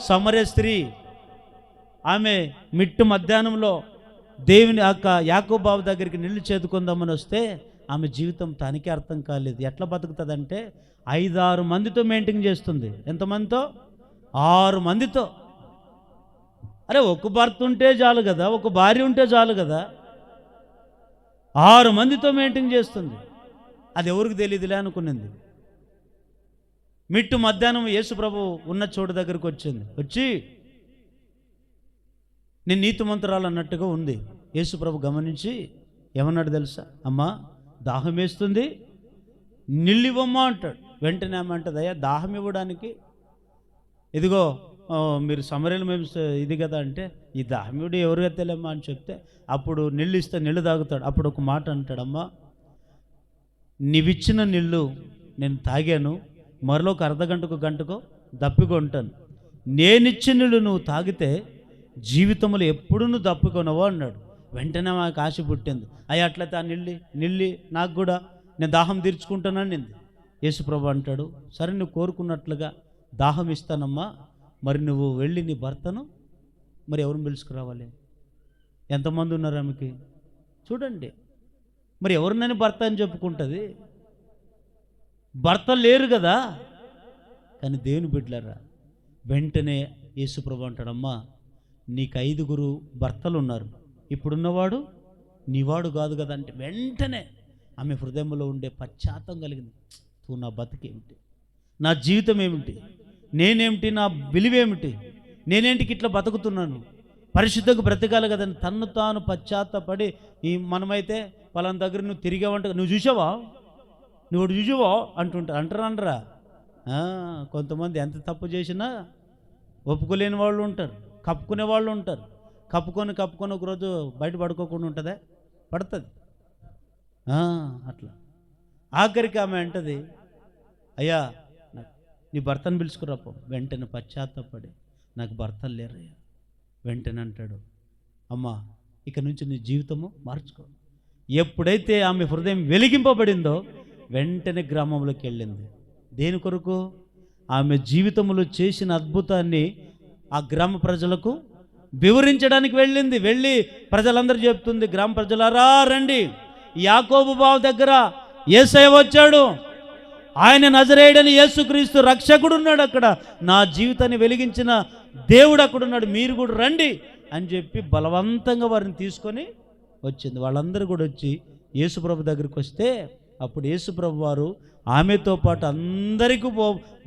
A: సమరయ స్త్రీ ఆమె మిట్టు మధ్యాహ్నంలో దేవుని యాకోబు బావి దగ్గరికి నీళ్లు చేదుకుందామని వస్తే ఆమె జీవితం తనకే అర్థం కాలేదు. ఎట్లా బతుకుతుందంటే 5-6 మందితో మెయింటైన్ చేస్తుంది. ఎంతమందితో? 6 మందితో. అరే ఒక భర్త ఉంటే చాలు కదా, ఒక భార్య ఉంటే చాలు కదా, 6 మందితో మెయింటైన్ చేస్తుంది. అది ఎవరికి తెలియదులే అనుకున్నది. మిట్టు మధ్యాహ్నం యేసు ప్రభు ఉన్న చోటు దగ్గరికి వచ్చింది. వచ్చి నేను నీతిమంతురాలు అన్నట్టుగా ఉంది. యేసు ప్రభు గమనించి ఏమన్నాడు తెలుసా? అమ్మా దాహం వేస్తుంది, నిల్లివమ్మా అంటాడు. వెంటనే ఏమంటది, అయ్యా దాహం ఇవ్వడానికి ఇదిగో మీరు సమరయలు మేము ఇది కదా అంటే, ఈ దాహముడు ఎవరు ఎత్తలేమ్మా అని చెప్తే అప్పుడు నీళ్ళు ఇస్తే నీళ్ళు తాగుతాడు. అప్పుడు ఒక మాట అంటాడమ్మా, నీవిచ్చిన నీళ్ళు నేను తాగాను, మరలో ఒక గంటకో దప్పికొంటాను. నేనిచ్చిన నీళ్ళు నువ్వు తాగితే జీవితంలో ఎప్పుడు నువ్వు దప్పికొనవో అన్నాడు. వెంటనే మాకు ఆశ పుట్టింది. అయ్యా అట్లయితే ఆ నిల్లి నాకు కూడా నేను దాహం తీర్చుకుంటానని నింది. యేసుప్రభు అంటాడు, సరే నువ్వు కోరుకున్నట్లుగా దాహం ఇస్తానమ్మా, మరి నువ్వు వెళ్ళి నీ భర్తను మరి ఎవరిని పిలుచుకురావాలి? ఎంతమంది ఉన్నారు ఆమెకి చూడండి. మరి ఎవరినని భర్త అని చెప్పుకుంటుంది? భర్త లేరు కదా. కానీ దేవుని బిడ్డలారా, వెంటనే యేసుప్రభు అంటాడమ్మా, నీకు 5 భర్తలు ఉన్నారు, ఇప్పుడున్నవాడు నీవాడు కాదు కదా అంటే వెంటనే ఆమె హృదయంలో ఉండే పశ్చాత్తాపం కలిగింది. నా బతికేమిటి, నా జీవితం ఏమిటి, నేనేమిటి, నా విలువేమిటి, నేనేంటికి ఇట్లా బతుకుతున్నాను, పరిశుద్ధంగా బ్రతకాలి కదని తన్ను తాను పశ్చాత్తపడి, ఈ మనమైతే పలానా దగ్గర నువ్వు తిరిగావంట, నువ్వు చూసావా అంటారా? కొంతమంది ఎంత తప్పు చేసినా ఒప్పుకోలేని వాళ్ళు ఉంటారు, కప్పుకునే వాళ్ళు ఉంటారు. కప్పుకొని ఒకరోజు బయట పడుకోకుండా ఉంటుందా? పడుతుంది. అట్లా ఆఖరికి ఆమె అంటది, అయ్యా నీ భర్తను పిలుచుకురాపో. వెంటనే పశ్చాత్తపడి, నాకు భర్తలు లేరయ్యా. వెంటనే అంటాడు, అమ్మా ఇక నుంచి నీ జీవితము మార్చుకో. ఎప్పుడైతే ఆమె హృదయం వెలిగింపబడిందో వెంటనే గ్రామంలోకి వెళ్ళింది. దేని కొరకు? ఆమె జీవితంలో చేసిన అద్భుతాన్ని ఆ గ్రామ ప్రజలకు వివరించడానికి వెళ్ళింది. వెళ్ళి ప్రజలందరూ చెప్తుంది, గ్రామ ప్రజలారా రండి, యాకోబు బావి దగ్గర యేసయ్య వచ్చాడు, ఆయన నజరేయుడని యేసుక్రీస్తు రక్షకుడు ఉన్నాడు, అక్కడ నా జీవితాన్ని వెలిగించిన దేవుడు అక్కడ ఉన్నాడు, మీరు కూడా రండి అని చెప్పి బలవంతంగా వారిని తీసుకొని వచ్చింది. వాళ్ళందరూ కూడా వచ్చి యేసుప్రభు దగ్గరికి వస్తే అప్పుడు యేసుప్రభు వారు ఆమెతో పాటు అందరికీ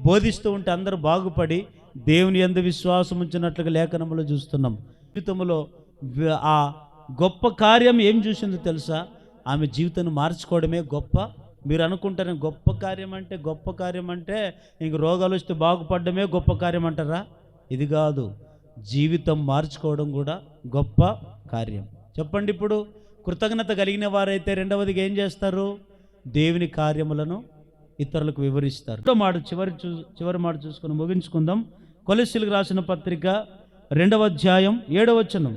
A: బోధిస్తూ ఉంటే అందరూ బాగుపడి దేవుని యందు విశ్వాసం ఉంచినట్లుగా లేఖనంలో చూస్తున్నాం. జీవితంలో ఆ గొప్ప కార్యం ఏం చూసిందో తెలుసా? ఆమె జీవితాన్ని మార్చుకోవడమే గొప్ప. మీరు అనుకుంటారు గొప్ప కార్యం అంటే ఇంక రోగాలు వస్తే బాగుపడడమే గొప్ప కార్యం అంటారా? ఇది కాదు, జీవితం మార్చుకోవడం కూడా గొప్ప కార్యం. చెప్పండి. ఇప్పుడు కృతజ్ఞత కలిగిన వారైతే రెండవదిగా ఏం చేస్తారు? దేవుని కార్యములను ఇతరులకు వివరిస్తారు. చివరి మాట చూసుకొని ముగించుకుందాం. కొలస్సీలకు రాసిన పత్రిక 2వ అధ్యాయం 7వ వచనం.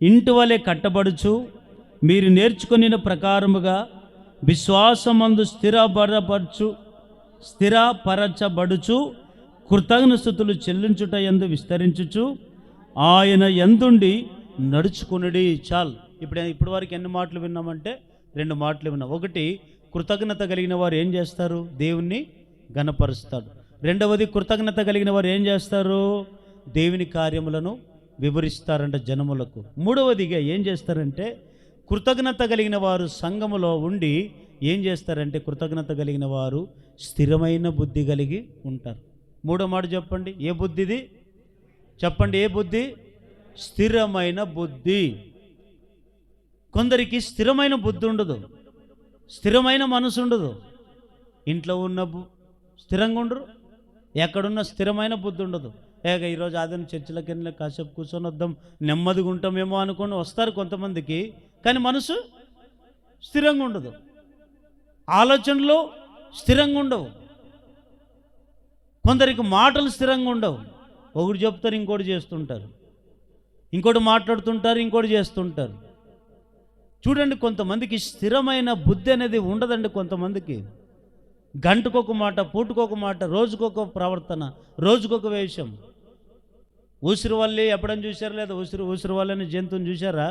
A: ఇంటి వలె కట్టబడుచు మీరు నేర్చుకొనిన ప్రకారముగా విశ్వాసమందు స్థిరపరచబడుచు కృతజ్ఞ స్తుతులు చెల్లించుట యందు విస్తరించుచు ఆయన యందుండి నడుచుకునుడి. చాలు. ఇప్పుడు వరకు ఎన్ని మాటలు విన్నామంటే 2 మాటలు విన్నాం. ఒకటి, కృతజ్ఞత కలిగిన వారు ఏం చేస్తారు? దేవుణ్ణి ఘనపరుస్తాడు. రెండవది, కృతజ్ఞత కలిగిన వారు ఏం చేస్తారు? దేవుని కార్యములను వివరిస్తారంట జనములకు. మూడవదిగా ఏం చేస్తారంటే, కృతజ్ఞత కలిగిన వారు సంఘములో ఉండి ఏం చేస్తారంటే, కృతజ్ఞత కలిగిన వారు స్థిరమైన బుద్ధి కలిగి ఉంటారు. మూడో మాట చెప్పండి, ఏ బుద్ధిది చెప్పండి? ఏ బుద్ధి? స్థిరమైన బుద్ధి. కొందరికి స్థిరమైన బుద్ధి ఉండదు, స్థిరమైన మనసు ఉండదు. ఇంట్లో ఉన్న స్థిరంగా ఉండరు, ఎక్కడున్న స్థిరమైన బుద్ధి ఉండదు. ఈరోజు ఆదిన చర్చిలకు వెళ్ళి కాసేపు కూర్చొని వద్దాం, నెమ్మదిగా ఉంటామేమో అనుకొని వస్తారు కొంతమందికి, కానీ మనసు స్థిరంగా ఉండదు, ఆలోచనలు స్థిరంగా ఉండవు. కొందరికి మాటలు స్థిరంగా ఉండవు. ఒకటి చెప్తారు, ఇంకోటి చేస్తుంటారు, ఇంకోటి మాట్లాడుతుంటారు, ఇంకోటి చేస్తుంటారు. చూడండి, కొంతమందికి స్థిరమైన బుద్ధి అనేది ఉండదండి. కొంతమందికి గంటకొక మాట, పూటకొక మాట, రోజుకొక ప్రవర్తన, రోజుకొక వేషం. ఊసిరి వల్లి ఎప్పుడని చూసారా? లేదా ఊసిరి వల్లని జంతువుని చూసారా?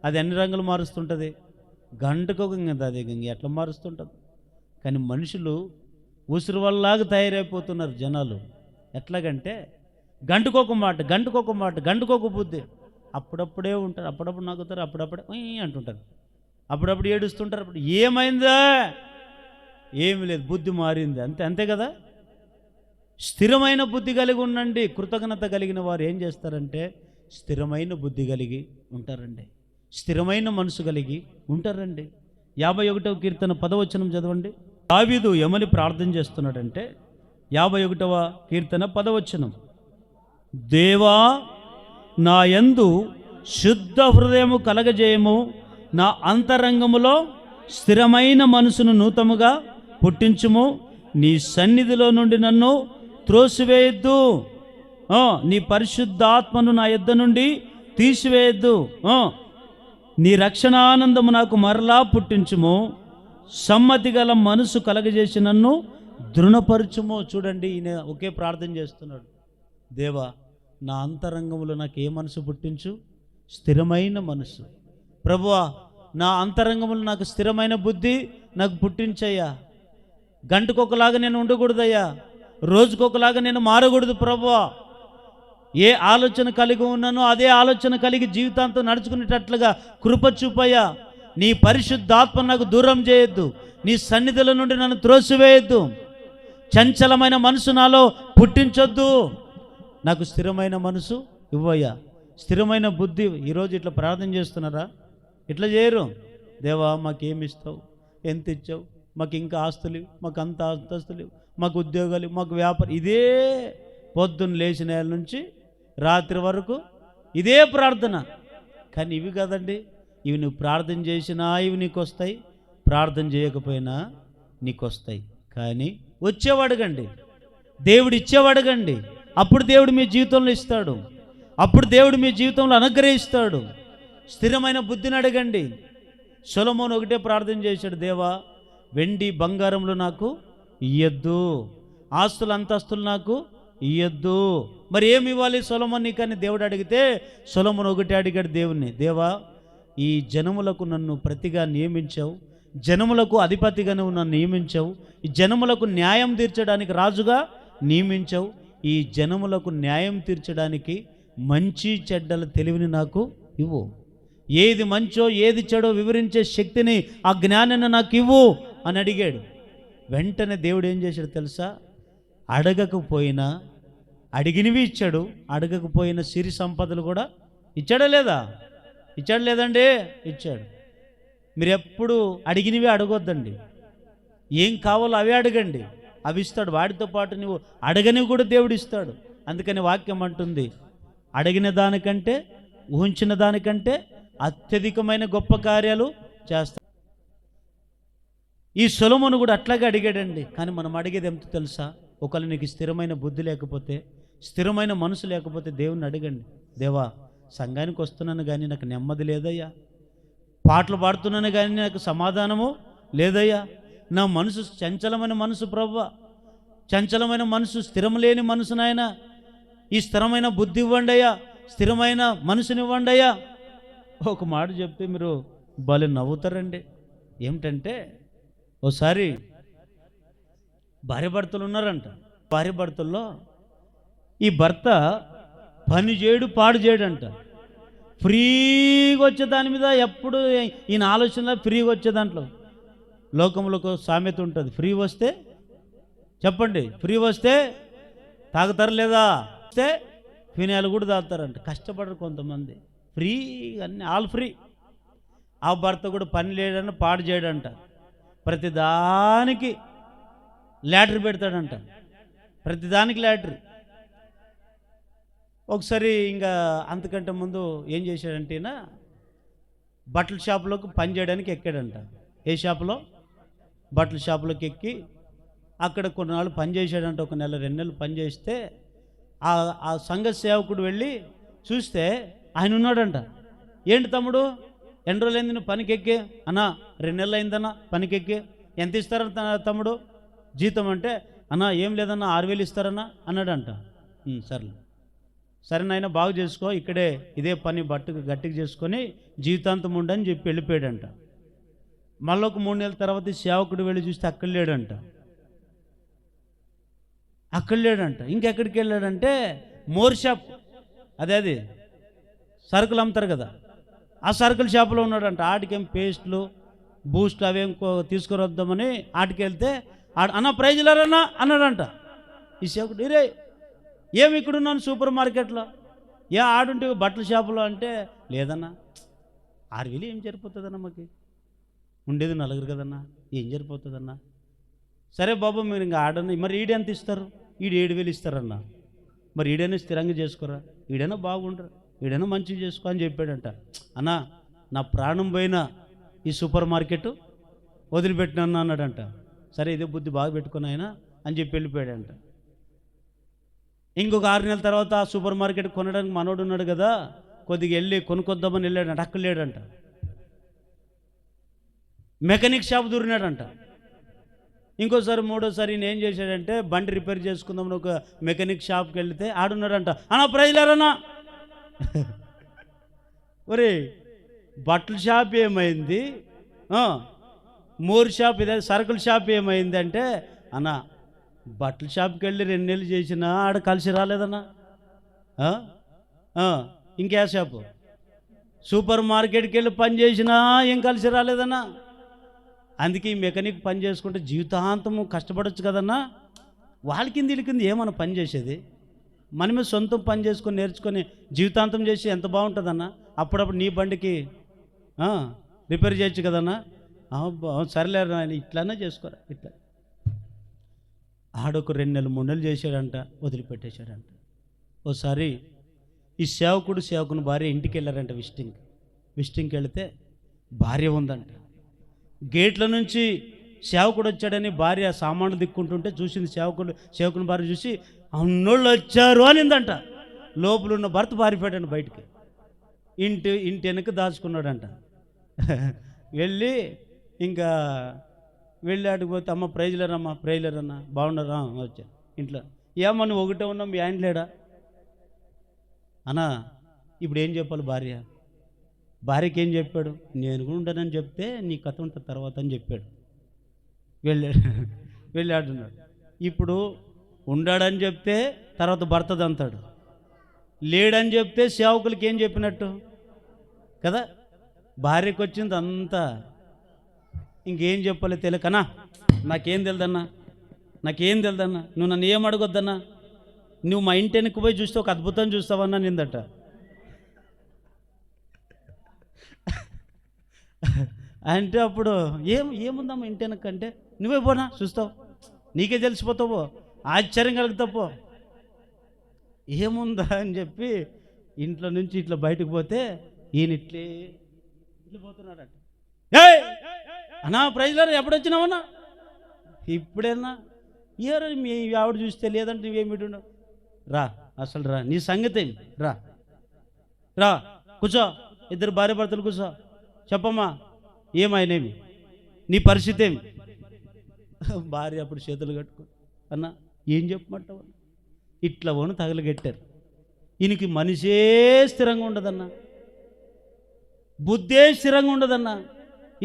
A: అది ఎన్ని రంగులు మారుస్తుంటుంది? గంటకొక అది ఎట్లా మారుస్తుంటుంది. కానీ మనుషులు ఊసిరి వల్లాగా తయారైపోతున్నారు జనాలు. ఎట్లాగంటే గంటకొక మాట, గంటకొక మాట, గంటకొక బుద్ధి. అప్పుడప్పుడే ఉంటారు, అప్పుడప్పుడు నవ్వుతారు, అప్పుడప్పుడే అంటుంటారు, అప్పుడప్పుడు ఏడుస్తుంటారు. అప్పుడు ఏమైందా? ఏమి లేదు, బుద్ధి మారింది, అంతే కదా. స్థిరమైన బుద్ధి కలిగి ఉండండి. కృతజ్ఞత కలిగిన వారు ఏం చేస్తారంటే స్థిరమైన బుద్ధి కలిగి ఉంటారండి, స్థిరమైన మనసు కలిగి ఉంటారండి. 51వ కీర్తన 10వ వచనం చదవండి. దావీదు ఏమని ప్రార్థన చేస్తున్నాడంటే 51వ కీర్తన 10వ వచనం, దేవా నా యందు శుద్ధ హృదయము కలగజేయము, నా అంతరంగములో స్థిరమైన మనసును నూతముగా పుట్టించుము, నీ సన్నిధిలో నుండి నన్ను త్రోసివేయద్దు, నీ పరిశుద్ధాత్మను నా యొద్ద నుండి తీసివేయద్దు, నీ రక్షణానందము నాకు మరలా పుట్టించుము, సమ్మతి గల మనసు కలగజేసి నన్ను దృఢపరచుము. చూడండి, ఈయన ఒకే ప్రార్థన చేస్తున్నాడు. దేవా నా అంతరంగంలో నాకు ఏ మనసు పుట్టించు? స్థిరమైన మనసు. ప్రభువా నా అంతరంగంలో నాకు స్థిరమైన బుద్ధి నాకు పుట్టించయ్యా. గంటకొకలాగా నేను ఉండకూడదయ్యా, రోజుకొకలాగా నేను మారకూడదు ప్రభువా. ఏ ఆలోచన కలిగి ఉన్నానో అదే ఆలోచన కలిగి జీవితాంతం నడుచుకునేటట్లుగా కృప చూపయ్యా. నీ పరిశుద్ధాత్మ నాకు దూరం చేయొద్దు, నీ సన్నిధుల నుండి నన్ను త్రోసివేయొద్దు, చంచలమైన మనసు నాలో పుట్టించొద్దు, నాకు స్థిరమైన మనసు ఇవ్వయ్యా, స్థిరమైన బుద్ధి. ఈరోజు ఇట్లా ప్రార్థన చేస్తున్నారా? ఇట్లా చేయరు. దేవా మాకేమి ఇస్తావు, ఎంత ఇచ్చావు, మాకు ఇంకా ఆస్తులు, మాకు అంత ఆస్తులు, మాకు ఉద్యోగాలు, మాకు వ్యాపారం. ఇదే పొద్దున్న లేచిన నేల నుంచి రాత్రి వరకు ఇదే ప్రార్థన. కానీ ఇవి కదండి, ఇవి నువ్వు ప్రార్థన చేసినా ఇవి నీకు వస్తాయి, ప్రార్థన చేయకపోయినా నీకు వస్తాయి. కానీ వచ్చేవాడుగండి, దేవుడు ఇచ్చేవాడుగండి. అప్పుడు దేవుడు మీ జీవితంలో ఇస్తాడు, అప్పుడు దేవుడు మీ జీవితంలో అనుగ్రహిస్తాడు. స్థిరమైన బుద్ధిని అడగండి. సొలొమోను ఒకటే ప్రార్థన చేశాడు, దేవా వెండి బంగారంలో నాకు ఇయ్యొద్దు, ఆస్తులు అంతస్తులు నాకు ఇయ్యొద్దు. మరి ఏమి ఇవ్వాలి సొలొమోను నీకని దేవుడు అడిగితే సొలొమోను ఒకటే అడిగాడు దేవుణ్ణి, దేవా ఈ జనములకు నన్ను ప్రతిగా నియమించావు, జనములకు అధిపతిగా నువ్వు నన్ను నియమించావు, ఈ జనములకు న్యాయం తీర్చడానికి రాజుగా నియమించావు, ఈ జనములకు న్యాయం తీర్చడానికి మంచి చెడ్డల తెలివిని నాకు ఇవ్వు, ఏది మంచో ఏది చెడో వివరించే శక్తిని, ఆ జ్ఞానాన్ని నాకు ఇవ్వు అని అడిగాడు. వెంటనే దేవుడు ఏం చేశాడు తెలుసా? అడగకపోయినా అడిగినవి ఇచ్చాడు, అడగకపోయిన సిరి సంపదలు కూడా ఇచ్చాడా లేదా? ఇచ్చాడు లేదండి, ఇచ్చాడు. మీరు ఎప్పుడు అడిగినవి అడగొద్దండి, ఏం కావాలో అవే అడగండి, అవి ఇస్తాడు. వాటితో పాటు నువ్వు అడగనివి కూడా దేవుడు ఇస్తాడు. అందుకని వాక్యం అంటుంది, అడిగిన దానికంటే ఊహించిన దానికంటే అత్యధికమైన గొప్ప కార్యాలు చేస్తాడు. ఈ సొలొమోను కూడా అట్లాగే అడిగాడండి. కానీ మనం అడిగేది ఎంత తెలుసా? ఒకవేళ నీకు స్థిరమైన బుద్ధి లేకపోతే, స్థిరమైన మనసు లేకపోతే దేవుణ్ణి అడగండి, దేవా సంఘానికి వస్తున్నాను కానీ నాకు నెమ్మది లేదయ్యా, పాటలు పాడుతున్నాను కానీ నాకు సమాధానము లేదయ్యా, నా మనసు చంచలమైన మనసు ప్రభువా, చంచలమైన మనసు, స్థిరం లేని మనసు నాయన, ఈ స్థిరమైన బుద్ధి ఇవ్వండి అయ్యా, స్థిరమైన మనసునివ్వండి అయ్యా. ఒక మాట చెప్తే మీరు భలే నవ్వుతారండి. ఏమిటంటే, ఓసారి భార్య భర్తలు ఉన్నారంట. భార్య భర్తల్లో ఈ భర్త పని చేయడు, పాడు చేయడంట. ఫ్రీగా వచ్చే దాని మీద ఎప్పుడు ఈయన ఆలోచనలో ఫ్రీగా వచ్చే దాంట్లో. లోకంలో ఒక సామెత ఉంటుంది, ఫ్రీ వస్తే చెప్పండి, ఫ్రీ వస్తే తాగుతారు లేదా, వస్తే ఫినాయిల్ కూడా తాగుతారంట. కష్టపడరు కొంతమంది, ఫ్రీ అన్నీ ఆల్ ఫ్రీ. ఆ భర్త కూడా పని లేడంట, పాడు చేయడంట. ప్రతిదానికి లాటరీ పెడతాడంట, ప్రతిదానికి లాటరీ. ఒకసారి ఇంకా అంతకంటే ముందు ఏం చేశాడంటేనా, బట్టల షాపులోకి పని చేయడానికి ఎక్కాడంట. ఏ షాపులో? బట్టల షాపులోకి ఎక్కి అక్కడ కొన్నాళ్ళు పని చేశాడంట. ఒక నెల 2 నెలలు పని చేస్తే ఆ సంఘ సేవకుడు వెళ్ళి చూస్తే ఆయన ఉన్నాడంట. ఏంటి తమ్ముడు, ఎన్ని రోజులైంది నువ్వు పనికి ఎక్కి? అన్నా 2 నెలలు అయిందన్నా పనికి ఎక్కి. ఎంత ఇస్తారన్న తమ్ముడు జీతం అంటే? అన్నా ఏం లేదన్నా 6,000 ఇస్తారన్నా అన్నాడంట. సర్లే, సరే నాయన బాగు చేసుకో, ఇక్కడే ఇదే పని గట్టిగా చేసుకొని జీవితాంతం ఉండని చెప్పి వెళ్ళిపోయాడంట. మళ్ళీ ఒక 3 నెలల తర్వాత సేవకుడు వెళ్ళి చూస్తే అక్కడ లేడంట. ఇంకెక్కడికి వెళ్ళాడంటే మోర్ షాప్, అది సరుకులు అమ్ముతారు కదా, ఆ సరుకుల షాపులో ఉన్నాడంట. ఆటికేం పేస్ట్లు, బూస్ట్లు అవేం తీసుకురొద్దామని ఆటికి వెళ్తే అన్న ప్రైజ్లరన్నా అన్నాడంట. ఈ సేవకుడు, ఇరే ఏమి ఇక్కడ ఉన్నాను సూపర్ మార్కెట్లో, ఏ ఆడుంటే బట్టల షాపులో అంటే? లేదన్నా 6,000 ఏం సరిపోతుందన్నా, మాకు ఉండేది 4 కదన్నా, ఏం సరిపోతుందన్నా. సరే బాబు మీరు ఇంకా ఆడన్నా, మరి ఈడెంత ఇస్తారు? ఈడు 7,000 ఇస్తారన్నా. మరి ఈడైనా స్థిరంగా చేసుకోరా, ఈడైనా బాగుండరు, ఈడైనా మంచిగా చేసుకో అని చెప్పాడంట. అన్నా నా ప్రాణం పోయినా ఈ సూపర్ మార్కెట్ వదిలిపెట్టినన్నా అన్నాడంట. సరే ఇదే బుద్ధి బాగా పెట్టుకుని ఆయన అని చెప్పి వెళ్ళిపోయాడంట. ఇంకొక 6 నెలల తర్వాత ఆ సూపర్ మార్కెట్ కొనడానికి మనోడు ఉన్నాడు కదా, కొద్దిగా వెళ్ళి కొనుక్కొద్దామని వెళ్ళాడంట. అక్కడ లేడంట. Mechanic shop దూరినాడంట. ఇంకోసారి మూడోసారి ఈయన ఏం చేశాడంటే, బండి రిపేర్ చేసుకుందామని ఒక మెకానిక్ షాప్కి వెళ్తే ఆడున్నాడంట. అన్నా ప్రైజ్లారన్నా. ఒరే బట్టల షాప్ ఏమైంది, మోర్ షాప్ ఇదే సరుకుల షాప్ ఏమైంది అంటే, అన్న బట్టల షాప్కి వెళ్ళి 2 నెలలు చేసినా ఆడ కలిసి రాలేదన్నా. ఇంకే షాపు? సూపర్ మార్కెట్కి వెళ్ళి పని చేసినా ఏం కలిసి రాలేదన్నా. అందుకే ఈ మెకానిక్ పని చేసుకుంటే జీవితాంతము కష్టపడవచ్చు కదన్నా. వాళ్ళకింది వీళ్ళకింది ఏమన్నా పని చేసేది, మనమే సొంతం పని చేసుకొని నేర్చుకొని జీవితాంతం చేసి ఎంత బాగుంటుందన్నా. అప్పుడప్పుడు నీ బండికి రిపేర్ చేయొచ్చు కదన్నా. సరేలేరు ఆయన ఇట్లానే చేసుకోరా. ఇట్లా ఆడొక 2 నెలలు 3 నెలలు చేశాడంట, వదిలిపెట్టేశాడంట. ఓసారి ఈ సేవకుని భార్య ఇంటికి వెళ్ళారంట. విజిటింగ్కి వెళితే భార్య ఉందంట. గేట్ల నుంచి సేవకుడు వచ్చాడని భార్య సామాన్లు దిక్కుంటుంటే చూసింది. సేవకుని భార్య చూసి అన్నోళ్ళు వచ్చారు అనిందంట. లోపల ఉన్న భర్త పారిపోయాడంట బయటికి. ఇంటి వెనక దాచుకున్నాడంట. ఇంకా వెళ్ళి ఆడిపోతే అమ్మ ప్రైజ్లరన్నా బాగున్నారా వచ్చాను ఇంట్లో. ఏమన్నా ఒకటే ఉన్నాం, మీ ఆయన లేడా అన్నా. ఇప్పుడు ఏం చెప్పాలి భార్యకి ఏం చెప్పాడు? నేను కూడా ఉండనని చెప్తే నీ కథ ఉంటుంది తర్వాత అని చెప్పాడు. వెళ్ళి ఆడున్నాడు. ఇప్పుడు ఉండాడని చెప్తే తర్వాత భర్తది అంటాడు, లేడని చెప్తే సేవకులకి ఏం చెప్పినట్టు కదా. భార్యకు వచ్చింది అంతా, ఇంకేం చెప్పాలి తెలియకనా. నాకేం తెలుదన్నా, నువ్వు నన్ను ఏం అడగొద్దన్నా, నువ్వు మా ఇంటి వెనక్కి పోయి చూస్తే ఒక అద్భుతం చూస్తావన్నా నిందట. అంటే అప్పుడు ఏముందమ్మా ఇంటి వెనక అంటే, నువ్వే పోనా చూస్తావు, నీకే తెలిసిపోతావు, ఆశ్చర్యం కలుగుతావు, ఏముందా అని చెప్పి ఇంట్లో నుంచి ఇట్లా బయటకు పోతే ఈయన ఇట్లా పోతున్నాడట. అన్నా ప్రైజ్లారా ఎప్పుడొచ్చినావన్నా? ఇప్పుడేనా? ఏరో మీ ఆవిడ చూస్తే లేదంటే నువ్వేమిటి రా, అసలు రా, నీ సంగతి ఏమి, రా కూర్చో, 2 భార్య భర్తలు కూర్చో, చెప్పమ్మా ఏమైనేమి, నీ పరిస్థితి ఏమి. భార్య అప్పుడు చేతులు కట్టుకో, అన్న ఏం చెప్పమంటావు, ఇట్లా ఓను తగలగెట్టారు. ఈయనకి మనిషే స్థిరంగా ఉండదన్నా, బుద్ధే స్థిరంగా ఉండదన్నా.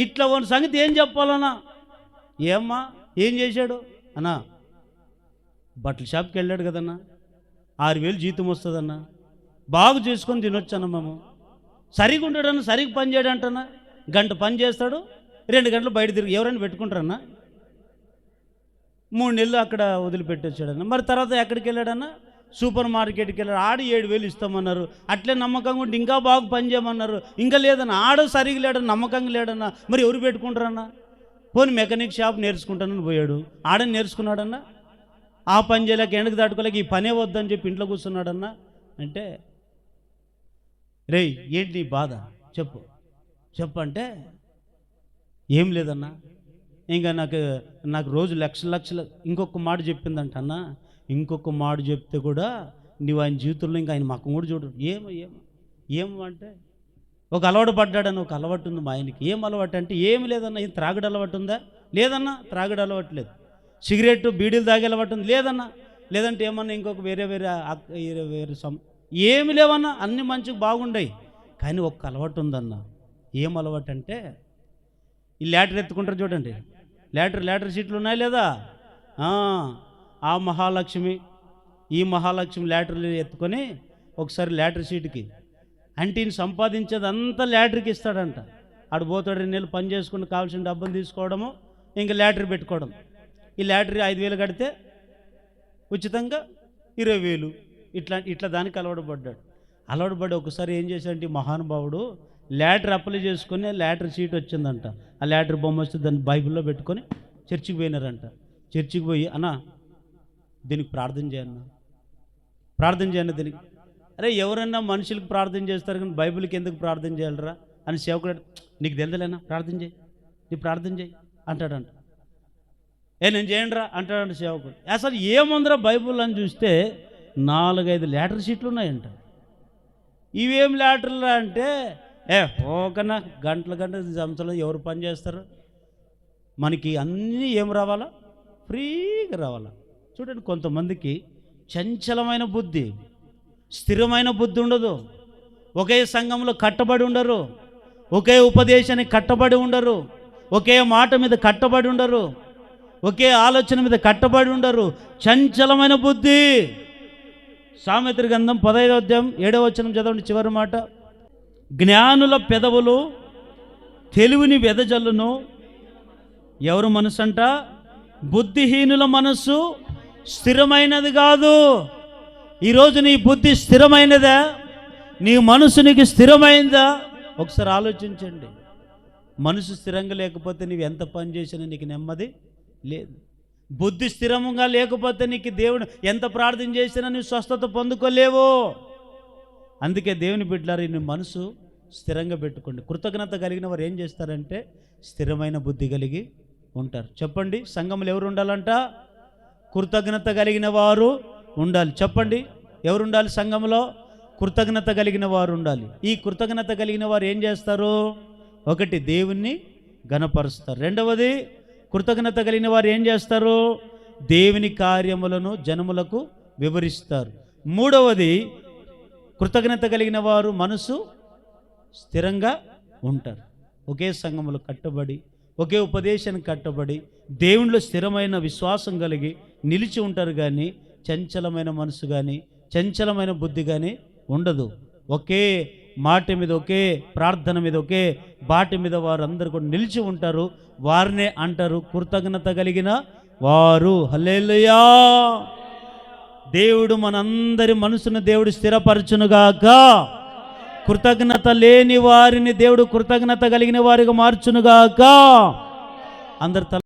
A: ఇట్లా ఉన్న సంగతి ఏం చెప్పాలన్నా? ఏమ్మా ఏం చేశాడు అన్నా? బట్టల షాప్కి వెళ్ళాడు కదన్నా, 6,000 జీతం వస్తుందన్నా, బాగు చేసుకొని తినొచ్చన్నా. మేము సరిగా ఉంటాడన్నా, సరిగ్గా పని చేయడంటన్నా. గంట పని చేస్తాడు, 2 గంటలు బయట తిరిగి ఎవరైనా పెట్టుకుంటారన్నా? 3 నెలలు అక్కడ వదిలిపెట్టొచ్చాడన్నా. మరి తర్వాత ఎక్కడికి వెళ్ళాడన్నా? సూపర్ మార్కెట్కి వెళ్ళాడు. ఆడ 7,000 ఇస్తామన్నారు. అట్లే నమ్మకంగా ఉండి ఇంకా బాగా పని చేయమన్నారు. ఇంకా లేదన్నా, ఆడ సరిగా లేడన్నా, నమ్మకంగా లేడన్నా. మరి ఎవరు పెట్టుకుంటారన్నా? పోనీ మెకానిక్ షాప్ నేర్చుకుంటానని పోయాడు, ఆడని నేర్చుకున్నాడన్నా. ఆ పని చేయలేక ఎండకు దాటుకోలేక ఈ పనే వద్దని చెప్పి ఇంట్లో కూర్చున్నాడన్నా. అంటే రేయ్ ఏంటి నీ బాధ చెప్పు చెప్పంటే ఏం లేదన్నా, ఇంకా నాకు రోజు లక్షలు ఇంకొక మాట చెప్పిందంట అన్న. ఇంకొక మాట చెప్తే కూడా నువ్వు ఆయన జీవితంలో ఇంకా ఆయన మక్కం కూడా చూడరు. ఏమో అంటే ఒక అలవాటు పడ్డాడని, ఒక అలవాటు ఉంది మా ఆయనకి. ఏం అలవాటు అంటే ఏమి లేదన్నా. ఏం త్రాగుడు అలవాటు ఉందా? లేదన్నా, త్రాగుడు అలవాటు లేదు. సిగరెట్ బీడీలు తాగే అలవాటు ఉంది? లేదన్నా. లేదంటే ఏమన్నా ఇంకొక వేరే ఏమి లేవన్నా. అన్ని మంచిగా బాగుండాయి, కానీ ఒక్క అలవాటు ఉందన్న. ఏం అలవాటు అంటే ఈ ల్యాటర్ ఎత్తుకుంటారు చూడండి, ల్యాటర్ సీట్లు ఉన్నాయి లేదా? ఆ మహాలక్ష్మి ఈ మహాలక్ష్మి ల్యాటర్లు ఎత్తుకొని ఒకసారి ల్యాటర్ సీటుకి అంటే ఈయన సంపాదించేది అంతా ల్యాటర్కి ఇస్తాడంట. ఆడు పోతాడు, 2 నెలలు పని చేసుకుని కావాల్సిన డబ్బులు తీసుకోవడము, ఇంకా ల్యాటర్ పెట్టుకోవడం. ఈ ల్యాటరీ 5,000 కడితే ఉచితంగా 20,000 ఇట్లా దానికి అలవాటు పడ్డాడు. ఒకసారి ఏం చేశాడంటే ఈ మహానుభావుడు ల్యాటర్ అప్లై చేసుకుని ల్యాటర్ సీట్ వచ్చిందంట. ఆ ల్యాటర్ బొమ్మ వస్తే దాన్ని బైబిల్లో పెట్టుకొని చర్చికి పోయినారంట. చర్చికి పోయి అన్నా దీనికి ప్రార్థన చేయన్న దీనికి. అరే ఎవరన్నా మనుషులకు ప్రార్థన చేస్తారు కానీ బైబిల్కి ఎందుకు ప్రార్థన చేయాలరా అని సేవకుడు, నీకు తెలుదలేనా, ప్రార్థన చేయి అంటాడంట. నేను చేయండిరా అంటాడంట సేవకుడు. అసలు ఏముందిరా బైబిల్ అని చూస్తే 4-5 ల్యాటర్ సీట్లు ఉన్నాయంట. ఇవేం ల్యాటర్లు అంటే ఓకన్నా గంటల సంవత్సరాలు ఎవరు పని చేస్తారు? మనకి అన్నీ ఏం రావాలా? ఫ్రీగా రావాలా. చూడండి, కొంతమందికి చంచలమైన బుద్ధి, స్థిరమైన బుద్ధి ఉండదు. ఒకే సంఘంలో కట్టబడి ఉండరు, ఒకే ఉపదేశానికి కట్టబడి ఉండరు, ఒకే మాట మీద కట్టబడి ఉండరు, ఒకే ఆలోచన మీద కట్టబడి ఉండరు. చంచలమైన బుద్ధి. సామెతల గ్రంథం 15వ అధ్యాయం 7వ వచనం చదవండి, చివరి మాట. జ్ఞానుల పెదవులు తెలివిని వెదజల్లును. ఎవరు మనసు అంట? బుద్ధిహీనుల మనస్సు స్థిరమైనది కాదు. ఈరోజు నీ బుద్ధి స్థిరమైనదా? నీ మనసు నీకు స్థిరమైందా? ఒకసారి ఆలోచించండి. మనసు స్థిరంగా లేకపోతే నీవు ఎంత పని చేసినా నీకు నెమ్మది లేదు. బుద్ధి స్థిరంగా లేకపోతే నీకు దేవుడు ఎంత ప్రార్థన చేసినా నువ్వు స్వస్థత పొందుకోలేవు. అందుకే దేవుని బిడ్డలారా, నీ మనసు స్థిరంగా పెట్టుకోండి. కృతజ్ఞత కలిగిన వారు ఏం చేస్తారంటే స్థిరమైన బుద్ధి కలిగి ఉంటారు. చెప్పండి, సంఘంలో ఎవరు ఉండాలంట? కృతజ్ఞత కలిగిన వారు ఉండాలి. చెప్పండి, ఎవరు ఉండాలి సంఘంలో? కృతజ్ఞత కలిగిన వారు ఉండాలి. ఈ కృతజ్ఞత కలిగిన వారు ఏం చేస్తారు? 1 దేవుణ్ణి ఘనపరుస్తారు. 2వది కృతజ్ఞత కలిగిన వారు ఏం చేస్తారు? దేవుని కార్యములను జనములకు వివరిస్తారు. 3వది కృతజ్ఞత కలిగిన వారు మనసు స్థిరంగా ఉంటారు. ఒకే సంఘములో కట్టబడి, ఒకే ఉపదేశానికి కట్టబడి, దేవునిలో స్థిరమైన విశ్వాసం కలిగి నిలిచి ఉంటారు. కానీ చంచలమైన మనసు కానీ చంచలమైన బుద్ధి కానీ ఉండదు. ఒకే మాట మీద, ఒకే ప్రార్థన మీద, ఒకే బాట మీద వారు అందరూ కూడా నిలిచి ఉంటారు. వారినే అంటారు కృతజ్ఞత కలిగిన వారు. హల్లెలూయా. దేవుడు మనందరి మనసును దేవుడు స్థిరపరచునుగాక. కృతజ్ఞత లేని వారిని దేవుడు కృతజ్ఞత కలిగిన వారిగా మార్చునుగాక. అందరి